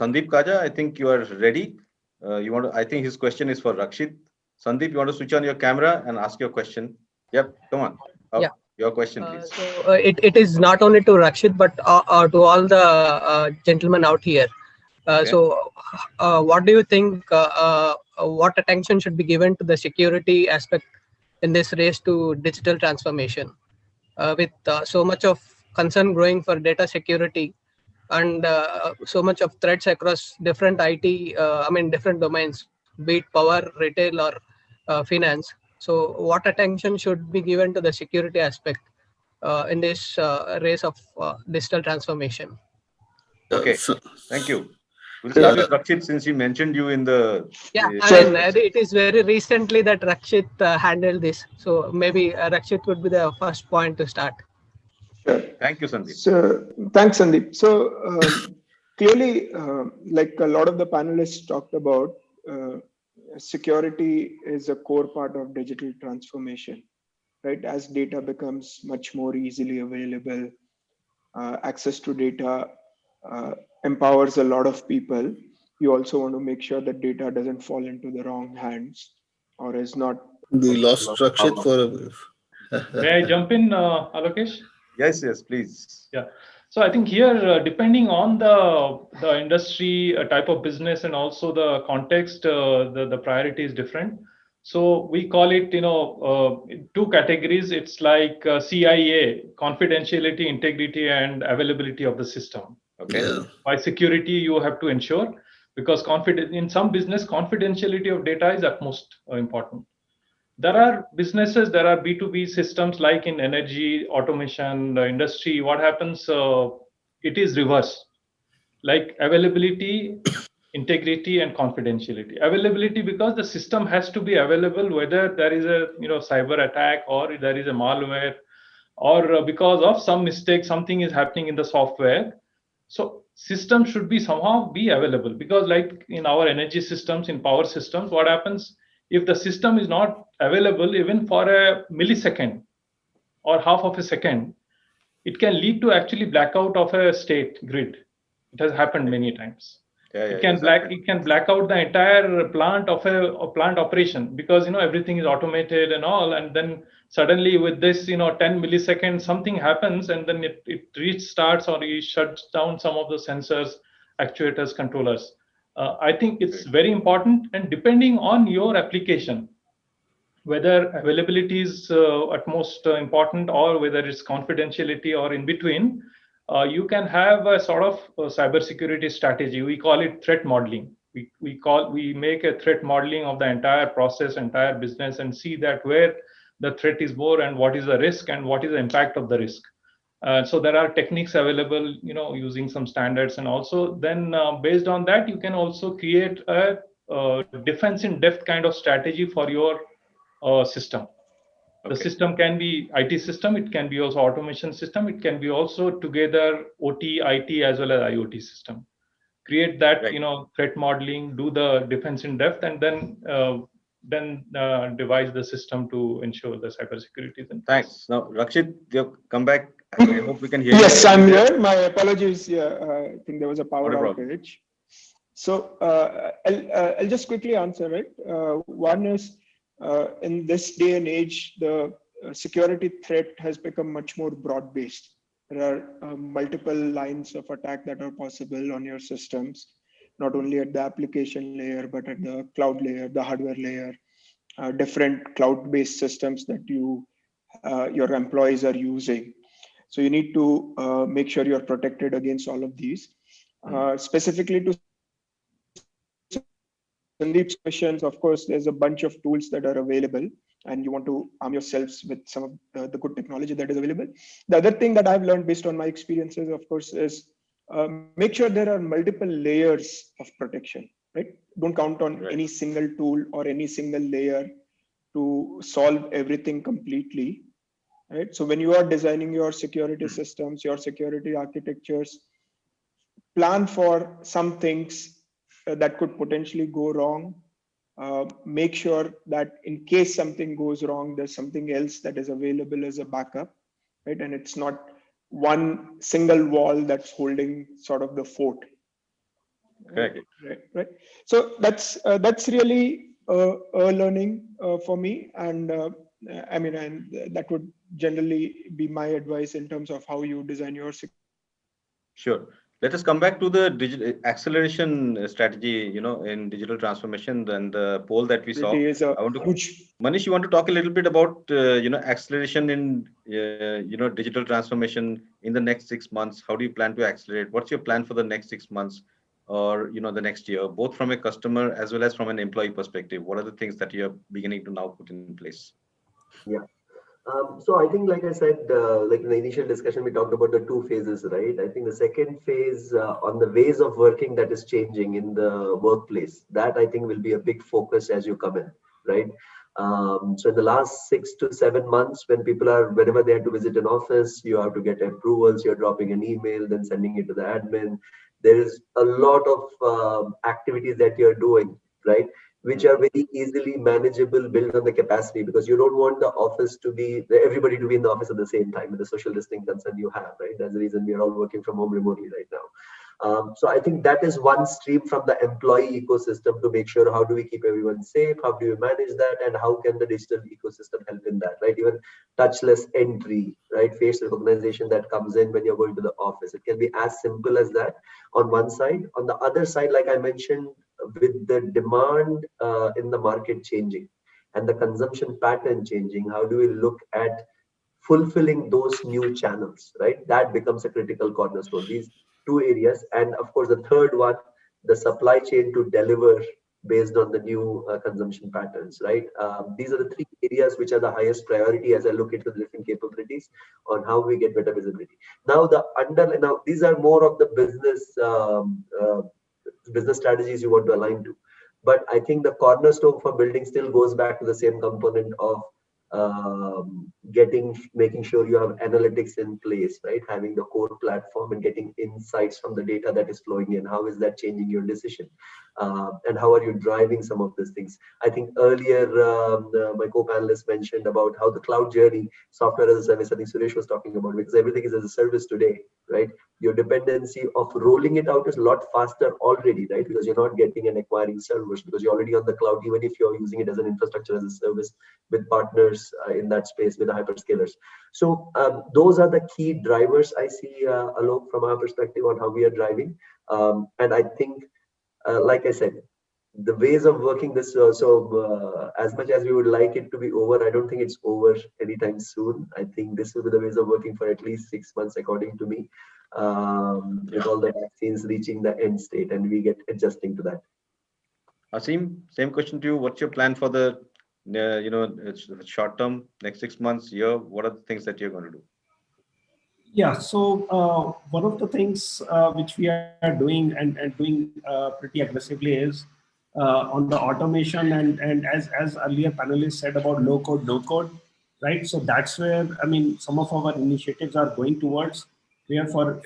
Sandeep Kaja. I think you are ready. I think his question is for Rakshit. Sandeep, you want to switch on your camera and ask your question? Yep, come on. Your question, please. So it is not only to Rakshit, but to all the gentlemen out here. So what do you think, what attention should be given to the security aspect in this race to digital transformation? With so much of concern growing for data security and so much of threats across different IT, different domains, be it power, retail, or finance. So, what attention should be given to the security aspect in this race of digital transformation? Okay, So, thank you. We'll yeah, start with Rakshit since he mentioned you in the. Yeah, Sure. it is very recently that Rakshit handled this. So maybe Rakshit would be the first point to start. Sure. Thank you, Sandeep. So thanks, Sandeep. So clearly, like a lot of the panelists talked about, security is a core part of digital transformation, right? As data becomes much more easily available, access to data empowers a lot of people. You also want to make sure that data doesn't fall into the wrong hands or is not. we lost Rakshit for. May I jump in, Alokesh? Yes, yes, please. Yeah. So I think here, depending on the industry, type of business, and also the context, the priority is different. So we call it, two categories. It's like CIA, confidentiality, integrity, and availability of the system. Okay. Yeah. By security, you have to ensure, because in some business, confidentiality of data is utmost important. There are businesses, there are B2B systems like in energy, automation, the industry. What happens? It is reverse, like availability, integrity, and confidentiality. Availability, because the system has to be available, whether there is a cyber attack or there is a malware, or because of some mistake, something is happening in the software. So system should be somehow be available, because like in our energy systems, in power systems, what happens if the system is not available even for a millisecond or half of a second, it can lead to actually blackout of a state grid. It has happened many times. Yeah, It can black out the entire plant of a plant operation, because everything is automated and all, and then suddenly with this 10 milliseconds something happens, and then it restarts or it shuts down some of the sensors, actuators, controllers. I think it's very important, and depending on your application, whether availability is at most important, or whether it's confidentiality or in between, you can have a sort of cybersecurity strategy. We call it threat modeling. We make a threat modeling of the entire process, entire business, and see that where the threat is more and what is the risk and what is the impact of the risk. So there are techniques available, using some standards, and also then based on that, you can also create a defense in depth kind of strategy for your system. The system can be IT system, it can be also automation system, it can be also together OT, IT, as well as IoT system. Create that, threat modeling, do the defense in depth, and then devise the system to ensure the cybersecurity. Thanks. Now, Rakshit, you come back. I hope we can hear you. Yes, I'm here. My apologies. Yeah, I think there was a power outage. So I'll just quickly answer, right? One is, in this day and age, the security threat has become much more broad-based. There are multiple lines of attack that are possible on your systems, not only at the application layer, but at the cloud layer, the hardware layer, different cloud-based systems that your employees are using. So you need to make sure you're protected against all of these. Specifically to Sandeep's questions, of course, there's a bunch of tools that are available, and you want to arm yourselves with some of the good technology that is available. The other thing that I've learned based on my experiences, of course, is make sure there are multiple layers of protection, right? Don't count on any single tool or any single layer to solve everything completely, right? So when you are designing your security systems, your security architectures, plan for some things that could potentially go wrong. Make sure that in case something goes wrong, there's something else that is available as a backup, right? And it's not one single wall that's holding sort of the fort. Right. So that's really a learning for me, and and that would generally be my advice in terms of how you design your security. Sure. Let us come back to the digital acceleration strategy, in digital transformation and the poll that we saw. Is a I want to, huge. Manish, you want to talk a little bit about, acceleration in, digital transformation in the next 6 months? How do you plan to accelerate? What's your plan for the next 6 months or, the next year, both from a customer as well as from an employee perspective? What are the things that you're beginning to now put in place? Yeah. So I think, like I said, like in the initial discussion, we talked about the two phases, right? I think the second phase on the ways of working that is changing in the workplace, that I think will be a big focus as you come in, right? So in the last 6 to 7 months, when people are, whenever they have to visit an office, you have to get approvals, you're dropping an email, then sending it to the admin. There is a lot of activities that you're doing, right? Which are very easily manageable, built on the capacity, because you don't want the office to be, everybody to be in the office at the same time with the social distancing concern you have, right? That's the reason we are all working from home remotely right now. So I think that is one stream from the employee ecosystem to make sure how do we keep everyone safe, how do we manage that, and how can the digital ecosystem help in that, right? Even touchless entry, right? Face recognition that comes in when you're going to the office. It can be as simple as that on one side. On the other side, like I mentioned, with the demand in the market changing and the consumption pattern changing, how do we look at fulfilling those new channels, right? That becomes a critical cornerstone. These two areas. And of course, the third one, the supply chain to deliver based on the new consumption patterns, right? These are the three areas which are the highest priority as I look into the different capabilities on how we get better visibility. Now, these are more of the business strategies you want to align to. But I think the cornerstone for building still goes back to the same component of making sure you have analytics in place, right? Having the core platform and getting insights from the data that is flowing in. How is that changing your decision? And how are you driving some of these things? I think earlier my co-panelists mentioned about how the cloud journey, software as a service, I think Suresh was talking about, because everything is as a service today, right? Your dependency of rolling it out is a lot faster already, right? Because you're not getting and acquiring servers because you're already on the cloud, even if you're using it as an infrastructure as a service with partners in that space with the hyperscalers. So those are the key drivers I see, Alok, from our perspective on how we are driving. And I think, like I said, the ways of working this, as much as we would like it to be over, I don't think it's over anytime soon. I think this will be the ways of working for at least 6 months, according to me, with all the vaccines reaching the end state, and we get adjusting to that. Aseem, same question to you. What's your plan for the, it's short term, next 6 months, year? What are the things that you're going to do? Yeah, so one of the things which we are doing and doing pretty aggressively is on the automation and as earlier panelists said about low code, no code, right? So that's where, I mean, some of our initiatives are going towards. We are for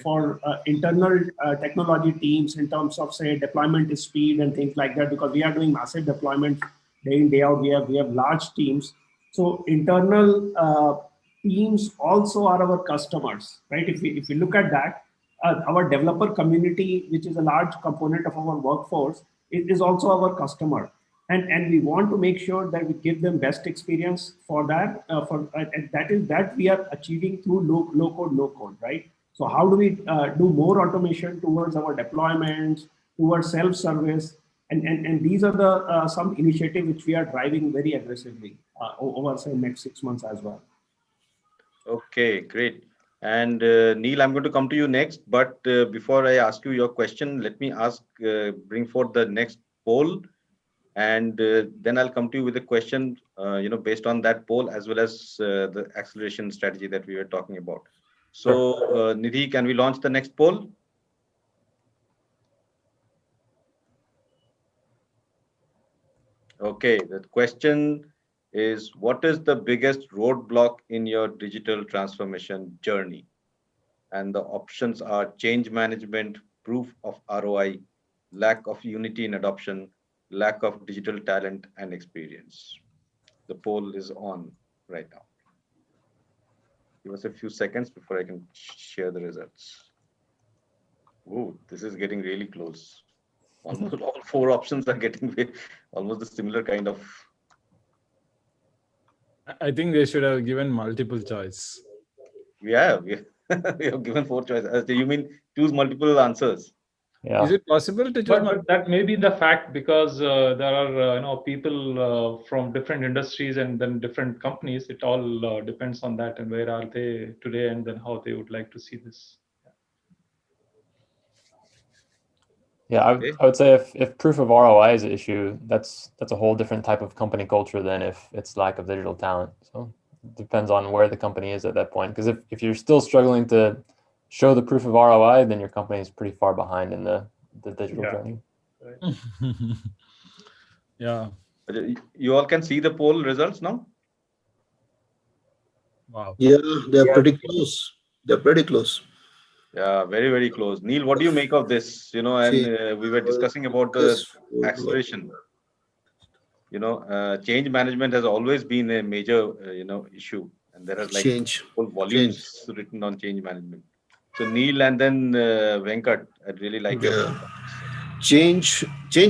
internal technology teams in terms of, say, deployment speed and things like that, because we are doing massive deployment day in, day out. We have large teams. So internal teams also are our customers, right? If we look at that, our developer community, which is a large component of our workforce, is also our customer. And we want to make sure that we give them best experience for that. And that we are achieving through low code, no code, right? So how do we do more automation towards our deployments, towards self-service? And these are the some initiatives which we are driving very aggressively over, say, next 6 months as well. Okay, great. And Neil, I'm going to come to you next. But before I ask you your question, let me bring forth the next poll. And then I'll come to you with a question, based on that poll, as well as the acceleration strategy that we were talking about. So, Nidhi, can we launch the next poll? Okay, the question is, what is the biggest roadblock in your digital transformation journey? And the options are change management, proof of ROI, lack of unity in adoption, lack of digital talent and experience. The poll is on right now. Give us a few seconds before I can share the results. Oh, this is getting really close. Almost all 4 options are getting almost the similar kind of. I think they should have given multiple choice. Yeah, We have given 4 choices. You mean choose multiple answers? Yeah. Is it possible to choose? But that may be the fact, because there are people from different industries and then different companies. It all depends on that and where are they today and then how they would like to see this. Yeah, I would say if proof of ROI is an issue, that's a whole different type of company culture than if it's lack of digital talent. So it depends on where the company is at that point. Because if you're still struggling to show the proof of ROI, then your company is pretty far behind in the digital journey. Right. Yeah. You all can see the poll results now? Wow. Yeah, they're pretty close. They're pretty close. Yeah, very, very close. Neil, what do you make of this? And we were discussing about the acceleration. Change management has always been a major, issue, and there are whole volumes written on change management. So Neil and then Venkat, I'd really like your change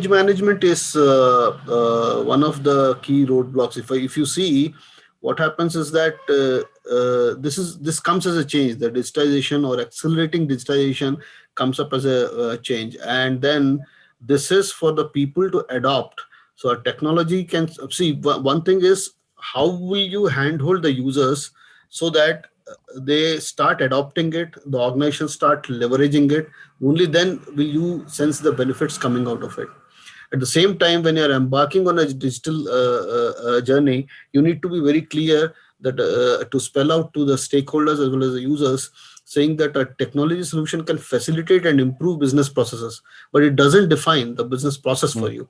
management is one of the key roadblocks. If you see, what happens is that this comes as a change. The digitization or accelerating digitization comes up as a change, and then this is for the people to adopt. So a technology can see, one thing is how will you handhold the users so that they start adopting it, the organization start leveraging it. Only then will you sense the benefits coming out of it. At the same time, when you're embarking on a digital journey, you need to be very clear that to spell out to the stakeholders as well as the users, saying that a technology solution can facilitate and improve business processes, but it doesn't define the business process for you.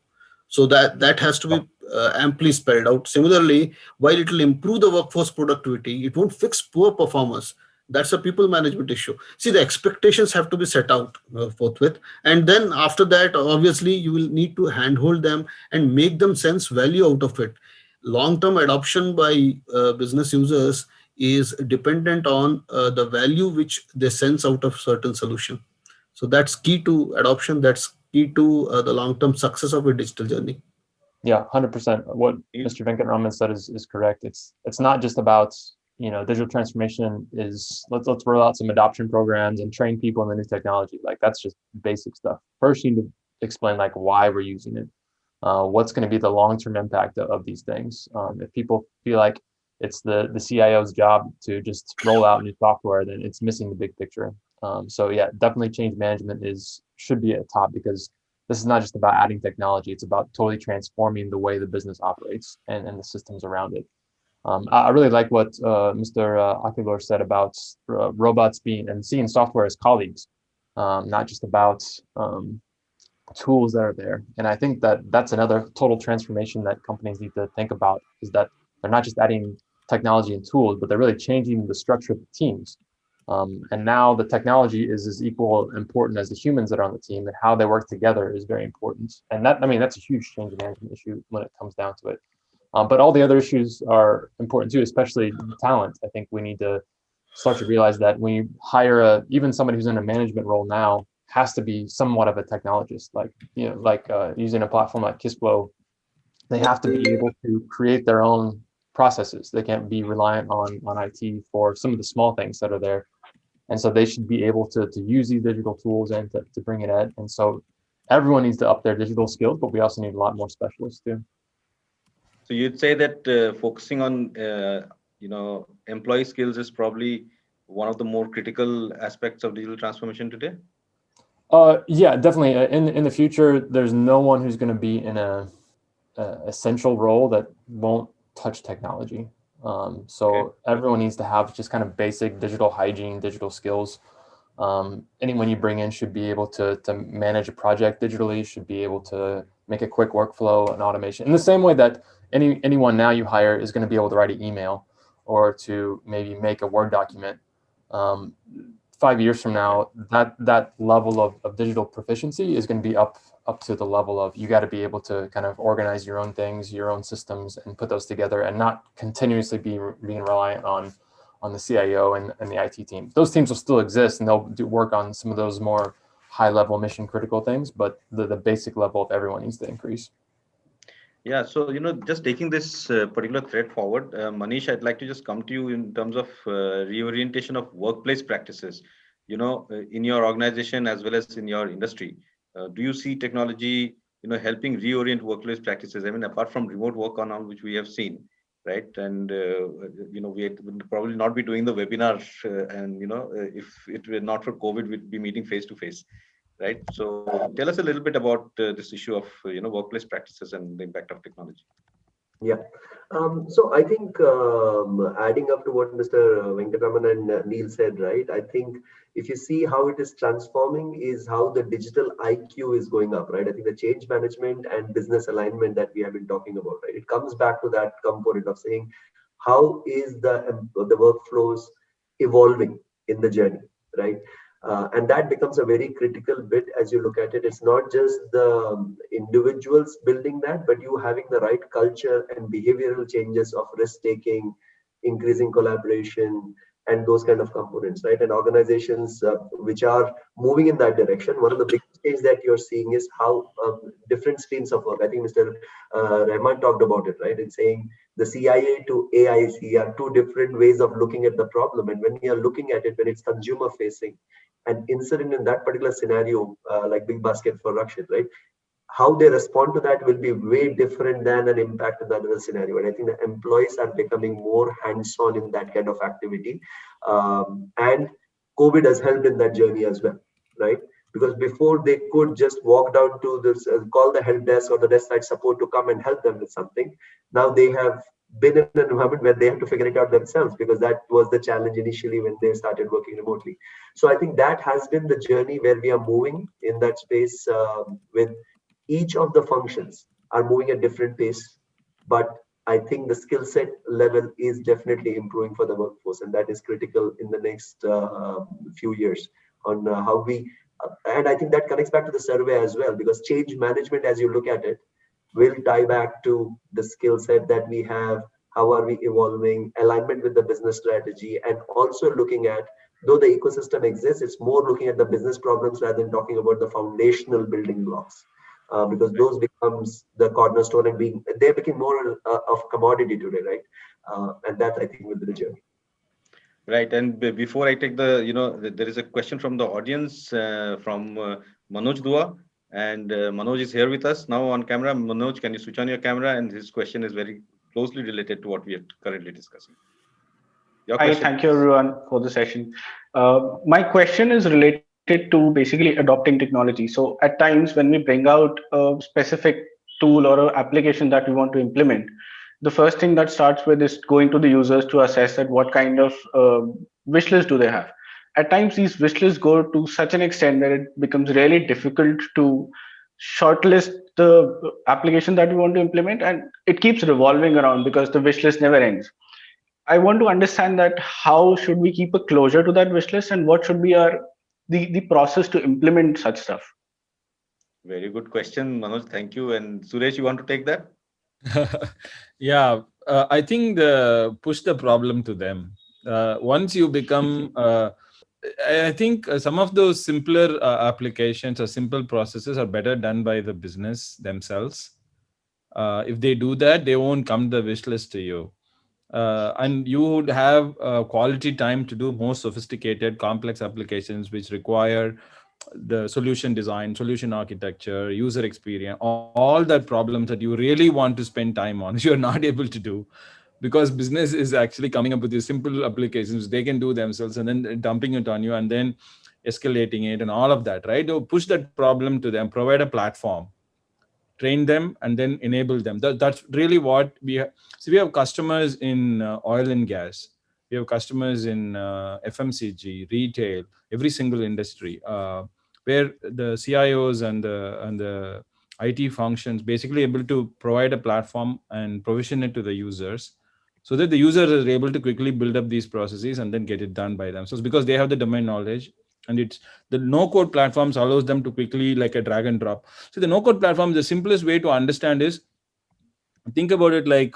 So that has to be amply spelled out. Similarly, while it will improve the workforce productivity, it won't fix poor performance. That's a people management issue. See, the expectations have to be set out forthwith. And then after that, obviously, you will need to handhold them and make them sense value out of it. Long-term adoption by business users is dependent on the value which they sense out of certain solution. So that's key to adoption. That's key to the long-term success of a digital journey. Yeah, 100%. What Mr. Venkat Raman said is correct. It's not just about, digital transformation is let's roll out some adoption programs and train people in the new technology. Like that's just basic stuff. First, you need to explain like why we're using it. What's going to be the long-term impact of these things. If people feel like it's the CIO's job to just roll out new software, then it's missing the big picture. So yeah, definitely change management should be at top, because this is not just about adding technology. It's about totally transforming the way the business operates and the systems around it. I really like what Mr. Akilur said about robots seeing software as colleagues, not just about tools that are there. And I think that's another total transformation that companies need to think about, is that they're not just adding technology and tools, but they're really changing the structure of the teams. And now the technology is as equal important as the humans that are on the team, and how they work together is very important. And that's a huge change management issue when it comes down to it. But all the other issues are important too, especially talent. I think we need to start to realize that when you hire even somebody who's in a management role now has to be somewhat of a technologist, like using a platform like Kissflow. They have to be able to create their own processes. They can't be reliant on IT for some of the small things that are there. And so they should be able to use these digital tools and to bring it in. And so everyone needs to up their digital skills, but we also need a lot more specialists too. So you'd say that focusing on, employee skills is probably one of the more critical aspects of digital transformation today? Yeah, definitely. In the future, there's no one who's going to be in a essential role that won't touch technology. So everyone needs to have just kind of basic digital hygiene, digital skills. Anyone you bring in should be able to manage a project digitally, should be able to make a quick workflow and automation. In the same way that anyone now you hire is going to be able to write an email or to maybe make a Word document. 5 years from now, that level of digital proficiency is going to be up to the level of, you got to be able to kind of organize your own things, your own systems, and put those together, and not continuously being reliant on the CIO and the IT team. Those teams will still exist, and they'll work on some of those more high level mission critical things, but the basic level of everyone needs to increase. Yeah, so just taking this particular thread forward, Manish, I'd like to just come to you in terms of reorientation of workplace practices. In your organization as well as in your industry, do you see technology, helping reorient workplace practices? I mean, apart from remote work on all which we have seen, right? And we would probably not be doing the webinar, and if it were not for COVID, we'd be meeting face to face, right? So tell us a little bit about this issue of workplace practices and the impact of technology. Yeah. So I think adding up to what Mr. Venkataraman and Neil said, right? I think if you see how it is transforming is how the digital IQ is going up, right? I think the change management and business alignment that we have been talking about, right? It comes back to that component of saying how is the workflows evolving in the journey, right? And that becomes a very critical bit as you look at it. It's not just the individuals building that, but you having the right culture and behavioral changes of risk taking, increasing collaboration, and those kind of components, right? And organizations which are moving in that direction. One of the biggest things that you're seeing is how different streams of work. I think Mr. Rahman talked about it, right? In saying the CIA to AIC are two different ways of looking at the problem. And when you're looking at it, when it's consumer facing, an incident in that particular scenario, like BigBasket for Rakshit, right? How they respond to that will be way different than an impact in the other scenario. And I think the employees are becoming more hands-on in that kind of activity. And COVID has helped in that journey as well, right? Because before they could just walk down to this, call the help desk or the desk side support to come and help them with something. Now they have been in an environment where they have to figure it out themselves, because that was the challenge initially when they started working remotely. So I think that has been the journey where we are moving in that space, with each of the functions are moving at different pace. But I think the skill set level is definitely improving for the workforce, and that is critical in the next few years on how we, and I think that connects back to the survey as well, because change management, as you look at it, will tie back to the skill set that we have, how are we evolving, alignment with the business strategy, and also looking at, though the ecosystem exists, it's more looking at the business problems rather than talking about the foundational building blocks, because those becomes the cornerstone, and they become more of commodity today, right? And that I think will be the journey. Right, and before I take there is a question from the audience from Manoj Dua. And Manoj is here with us now on camera. Manoj, can you switch on your camera? And his question is very closely related to what we are currently discussing. Hi, thank you everyone for the session. My question is related to basically adopting technology. So at times when we bring out a specific tool or an application that we want to implement, the first thing that starts with is going to the users to assess that what kind of wish list do they have. At times these wish lists go to such an extent that it becomes really difficult to shortlist the application that we want to implement, and it keeps revolving around because the wish list never ends. I want to understand that how should we keep a closure to that wish list, and what should be the process to implement such stuff? Very good question, Manoj. Thank you. And Suresh, you want to take that? Yeah, I think push the problem to them. Once you become, I think some of those simpler applications or simple processes are better done by the business themselves. If they do that, they won't come to the wish list to you. And you would have quality time to do more sophisticated, complex applications which require the solution design, solution architecture, user experience, all that problems that you really want to spend time on, you're not able to do, because business is actually coming up with these simple applications they can do themselves and then dumping it on you and then escalating it and all of that, right? To push that problem to them, provide a platform, train them, and then enable them. That's really what we have. So we have customers in oil and gas. We have customers in FMCG, retail, every single industry, where the CIOs and the IT functions basically able to provide a platform and provision it to the users, so that the users are able to quickly build up these processes and then get it done by themselves, because they have the domain knowledge. And it's the no-code platforms allows them to quickly, like a drag and drop. So the no-code platform, the simplest way to understand is, think about it like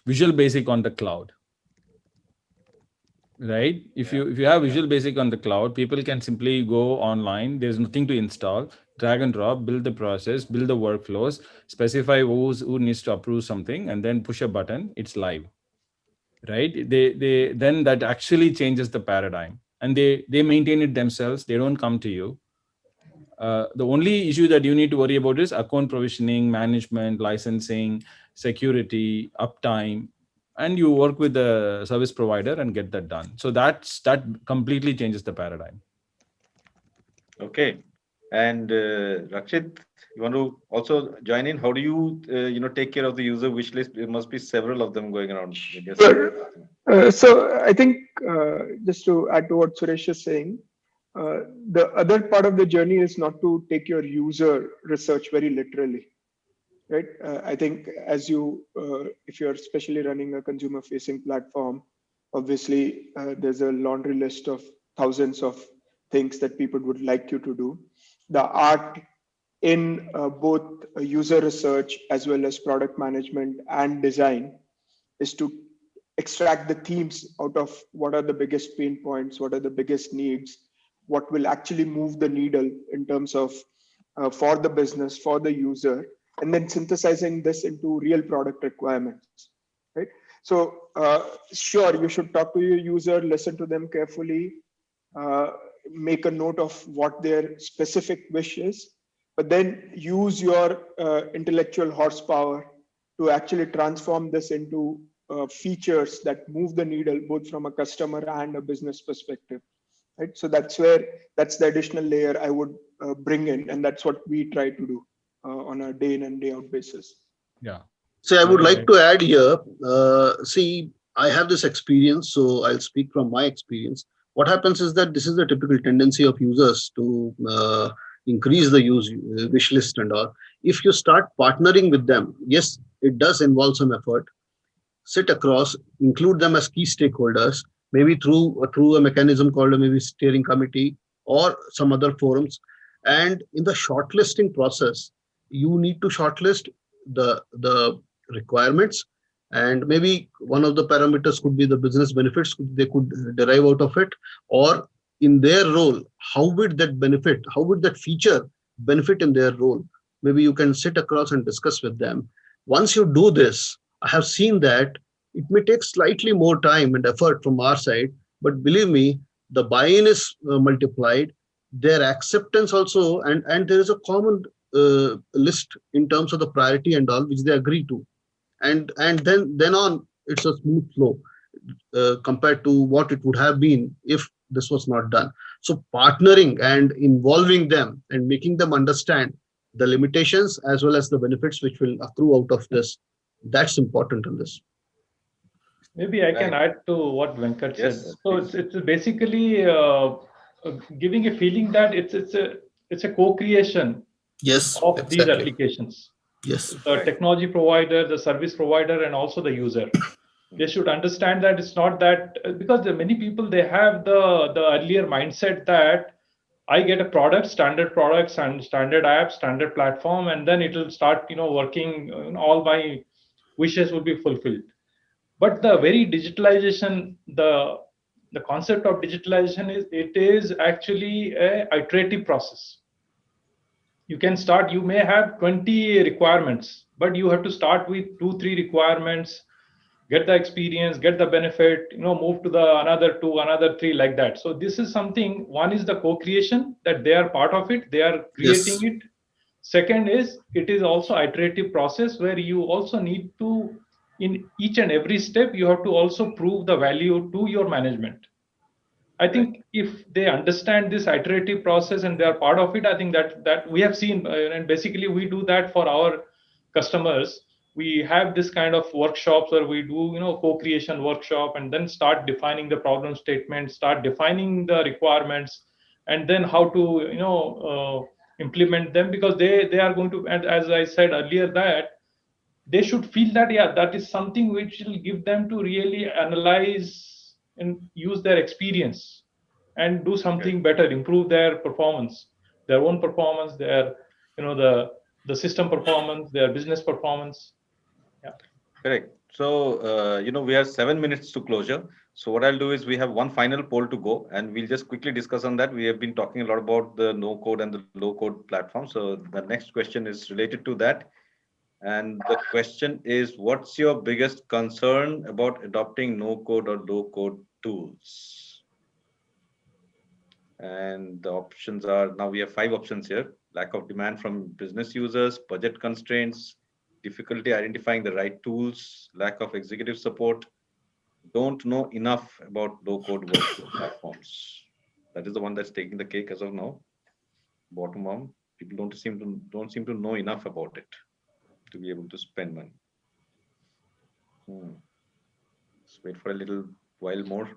Visual Basic on the cloud. right? If you have Visual Basic on the cloud, people can simply go online. There's nothing to install. Drag and drop, build the process, build the workflows, specify who needs to approve something, and then push a button. It's live, right? They then that actually changes the paradigm, and they maintain it themselves. They don't come to you. The only issue that you need to worry about is account provisioning, management, licensing, security, uptime, and you work with the service provider and get that done. So that completely changes the paradigm. Okay. And Rakshit, you want to also join in? How do you take care of the user wish list? There must be several of them going around. So I think just to add to what Suresh is saying, the other part of the journey is not to take your user research very literally, right? I think as if you're especially running a consumer-facing platform, obviously there's a laundry list of thousands of things that people would like you to do. The art in both user research as well as product management and design is to extract the themes out of what are the biggest pain points, what are the biggest needs, what will actually move the needle in terms of for the business, for the user, and then synthesizing this into real product requirements, right? So sure, you should talk to your user, listen to them carefully, make a note of what their specific wish is, but then use your intellectual horsepower to actually transform this into features that move the needle both from a customer and a business perspective, right? So that's the additional layer I would bring in, and that's what we try to do on a day in and day out basis. Yeah. So I would like to add here, see, I have this experience, so I'll speak from my experience. What happens is that this is the typical tendency of users to increase the wish list and all. If you start partnering with them, yes, it does involve some effort. Sit across, include them as key stakeholders, maybe through a mechanism called a maybe steering committee or some other forums. And in the shortlisting process, you need to shortlist the requirements, and maybe one of the parameters could be the business benefits they could derive out of it, or in their role, how would that feature benefit in their role. Maybe you can sit across and discuss with them. Once you do this, I have seen that it may take slightly more time and effort from our side, but believe me, the buy-in is multiplied, their acceptance also, and there is a common list in terms of the priority and all which they agree to, and then on it's a smooth flow compared to what it would have been if this was not done. So partnering and involving them and making them understand the limitations as well as the benefits which will accrue out of this, that's important in this. Maybe I can add to what Venkat said. So it's basically giving a feeling that it's a co-creation of these applications. Yes. The technology provider, the service provider, and also the user. They should understand that it's not that, because there are many people, they have the earlier mindset that I get a product, standard products and standard app, standard platform, and then it will start, working, all my wishes will be fulfilled. But the very digitalization, the concept of digitalization is actually a iterative process. You can start, you may have 20 requirements, but you have to start with 2-3 requirements, get the experience, get the benefit, move to the another 2, another 3, like that. So this is something, one is the co-creation, that they are part of it, they are creating it. Second is, it is also iterative process where you also need to, in each and every step, you have to also prove the value to your management. I think if they understand this iterative process and they are part of it, I think that we have seen, and basically we do that for our customers. We have this kind of workshops where we do, co-creation workshop, and then start defining the problem statement, start defining the requirements, and then how to, implement them, because they are going to, and as I said earlier, that they should feel that, yeah, that is something which will give them to really analyze and use their experience and do something better, improve their performance, their own performance, their, the system performance, their business performance. Yeah. Correct. So, we are 7 minutes to closure. So what I'll do is we have one final poll to go, and we'll just quickly discuss on that. We have been talking a lot about the no code and the low code platform. So the next question is related to that. And the question is, what's your biggest concern about adopting no code or low code tools? And the options are, now we have 5 options here: lack of demand from business users, budget constraints, difficulty identifying the right tools, lack of executive support, don't know enough about low code workflow platforms. That is the one that's taking the cake as of now. Bottom one, people don't seem to know enough about it to be able to spend money. Let's wait for a little while more.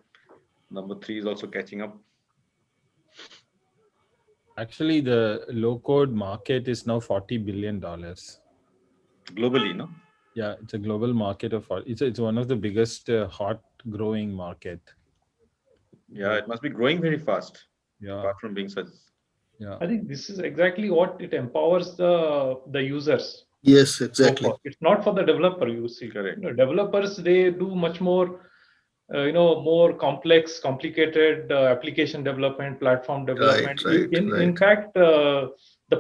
Number 3 is also catching up. Actually, the low code market is now $40 billion. Globally, no? Yeah, it's a global market of it's one of the biggest hot growing market. Yeah, it must be growing very fast. Yeah. Apart from being such. Yeah. I think this is exactly what it empowers the users. Yes, exactly. It's not for the developer, you see. Correct. Developers, they do much more, more complex, complicated application development, platform development. In fact, the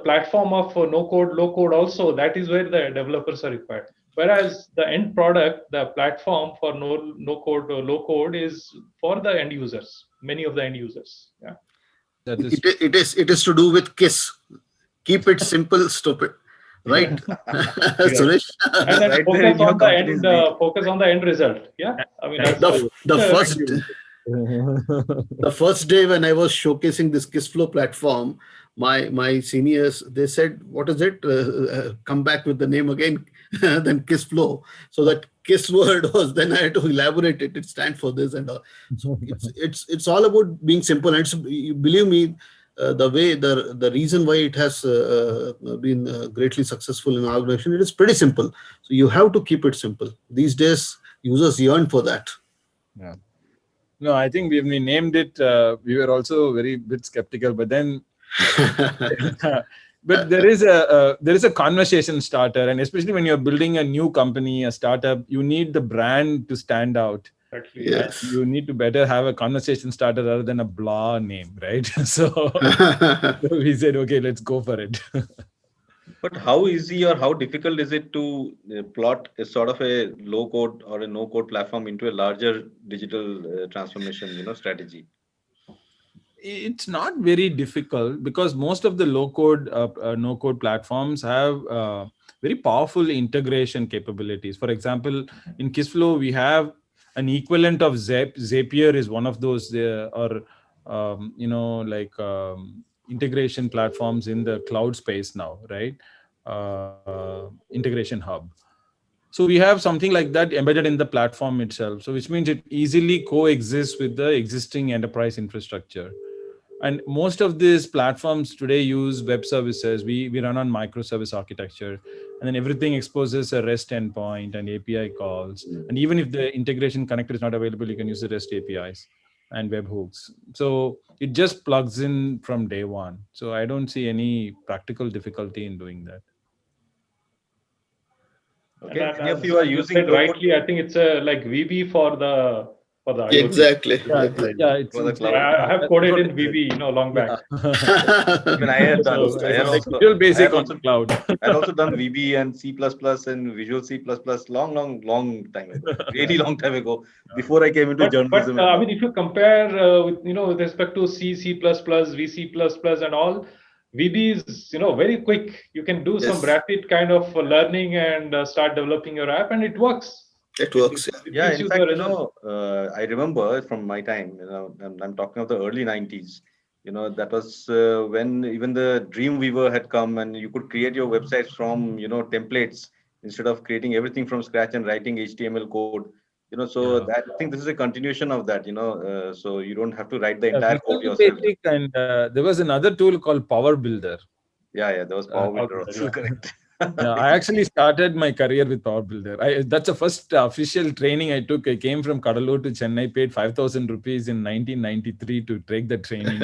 platform of no code, low code also, that is where the developers are required. Whereas the end product, the platform for no code or low code is for the end users, many of the end users. Yeah. It is to do with KISS. Keep it simple, stupid. Right, Suresh? And then focus on the end result. Yeah, I mean the first day when I was showcasing this Kissflow platform, my seniors, they said, "What is it? Come back with the name again." Then Kissflow. So that Kiss word was. Then I had to elaborate it. It stands for this and so it's all about being simple. And believe me. The reason why it has been greatly successful in our organization, it is pretty simple. So you have to keep it simple. These days, users yearn for that. Yeah. No, I think when we named it, we were also very bit skeptical. But then, but there is a conversation starter, and especially when you're building a new company, a startup, you need the brand to stand out. Exactly. Yes. You need to better have a conversation starter rather than a blah name, right? So we said, okay, let's go for it. But how easy or how difficult is it to plot a sort of a low code or a no code platform into a larger digital transformation, strategy? It's not very difficult because most of the low code, no code platforms have very powerful integration capabilities. For example, in Kissflow, we have an equivalent of Zapier is one of those, integration platforms in the cloud space now, right? Integration hub. So we have something like that embedded in the platform itself. So which means it easily coexists with the existing enterprise infrastructure. And most of these platforms today use web services. We run on microservice architecture, and then everything exposes a REST endpoint and API calls. And even if the integration connector is not available, you can use the REST APIs and webhooks. So it just plugs in from day one. So I don't see any practical difficulty in doing that. Okay. Any of you are using rightly, I think it's like VB for the IoT. Exactly. Yeah, it's for the cloud. I have coded in VB, long back. Even I had done. Visual Basic on cloud. I've also done VB and C++ and Visual C++ long time ago. Really long time ago, before I came into journalism. But I mean, if you compare with respect to C++, VC++, and all, VB is very quick. You can do some rapid kind of learning and start developing your app, and it works. It works. Yeah, in fact, I remember from my time, I'm talking of the early 90s, that was when even the Dreamweaver had come and you could create your websites from, templates instead of creating everything from scratch and writing HTML code. I think this is a continuation of that, so you don't have to write the entire code yourself. And there was another tool called Power Builder. Yeah, there was Power Builder also, correct. Yeah, I actually started my career with Power Builder. That's the first official training I took. I came from Kadalur to Chennai, paid 5,000 rupees in 1993 to take the training.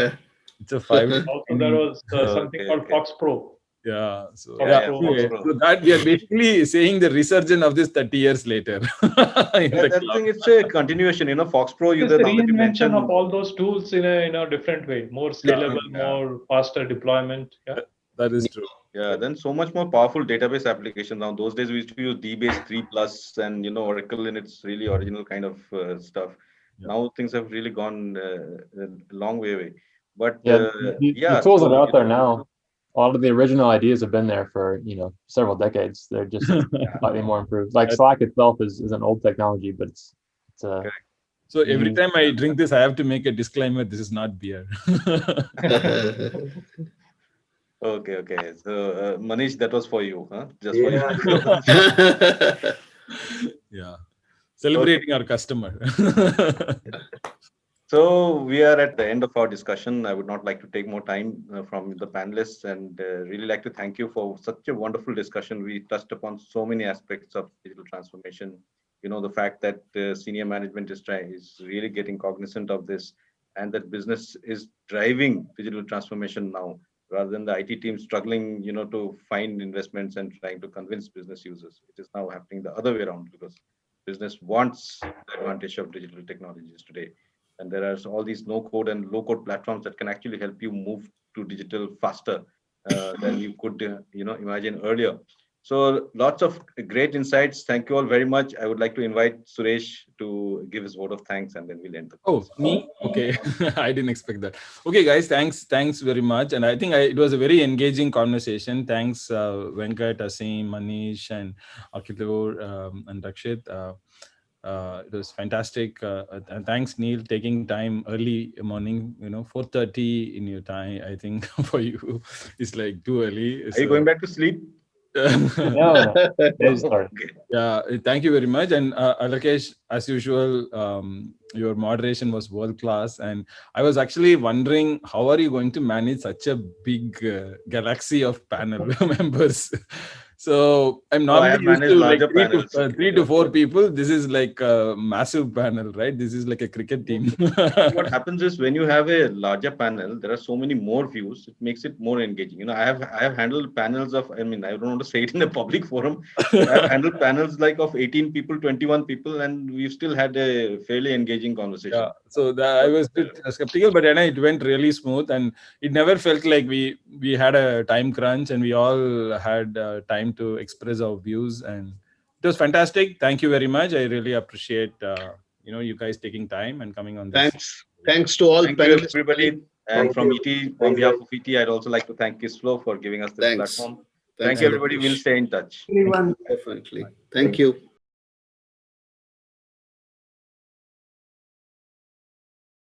It's a 5. Also, there was something called Fox Pro. Yeah. So, Yeah, anyway, Foxpro. so that we are basically saying the resurgence of this 30 years later. I think it's a continuation. Foxpro, It's the now that you reinvention mentioned. of all those tools in a different way, more scalable, more faster deployment. Yeah. That is true. Yeah, then so much more powerful database application. Now, those days we used to use DBase 3 Plus and Oracle in its really original kind of stuff. Yeah. Now things have really gone a long way away. But the tools that are out there now, a lot of the original ideas have been there for several decades. They're just slightly more improved. Like Slack itself is an old technology, but it's so every time I drink this, I have to make a disclaimer: this is not beer. Okay. So Manish, that was for you, huh? Just Yeah. for you. Yeah. Celebrating our customer. So we are at the end of our discussion. I would not like to take more time from the panelists, and really like to thank you for such a wonderful discussion. We touched upon so many aspects of digital transformation. The fact that senior management is really getting cognizant of this, and that business is driving digital transformation now, rather than the IT team struggling, to find investments and trying to convince business users. It is now happening the other way around, because business wants the advantage of digital technologies today. And there are all these no-code and low-code platforms that can actually help you move to digital faster than you could, imagine earlier. So lots of great insights. Thank you all very much. I would like to invite Suresh to give his vote of thanks, and then we'll end the call. Oh, me? Okay. I didn't expect that. Okay, guys, thanks very much. And I think it was a very engaging conversation. Thanks, Venkat, Aseem, Manish, and Akilur, and Rakshit. It was fantastic. And thanks, Neil, taking time early morning, 4:30 in your time. I think for you, it's like too early. Are you going back to sleep? No. Yeah, thank you very much. And Alokesh, as usual, your moderation was world class. And I was actually wondering, how are you going to manage such a big galaxy of panel members? So I'm normally used to like three to four people. This is like a massive panel, right? This is like a cricket team. What happens is, when you have a larger panel, there are so many more views. It makes it more engaging. I have handled panels of, I don't want to say it in a public forum. I've handled panels like of 18 people, 21 people, and we've still had a fairly engaging conversation. Yeah, so I was a bit skeptical, but then it went really smooth, and it never felt like we had a time crunch, and we all had time to express our views, and it was fantastic. Thank you very much. I really appreciate you guys taking time and coming on this. Thanks to all panelists, everybody. And from ET, on behalf of ET, I'd also like to thank Kissflow for giving us this platform. Thank you, everybody. We'll stay in touch. Definitely. Thank you.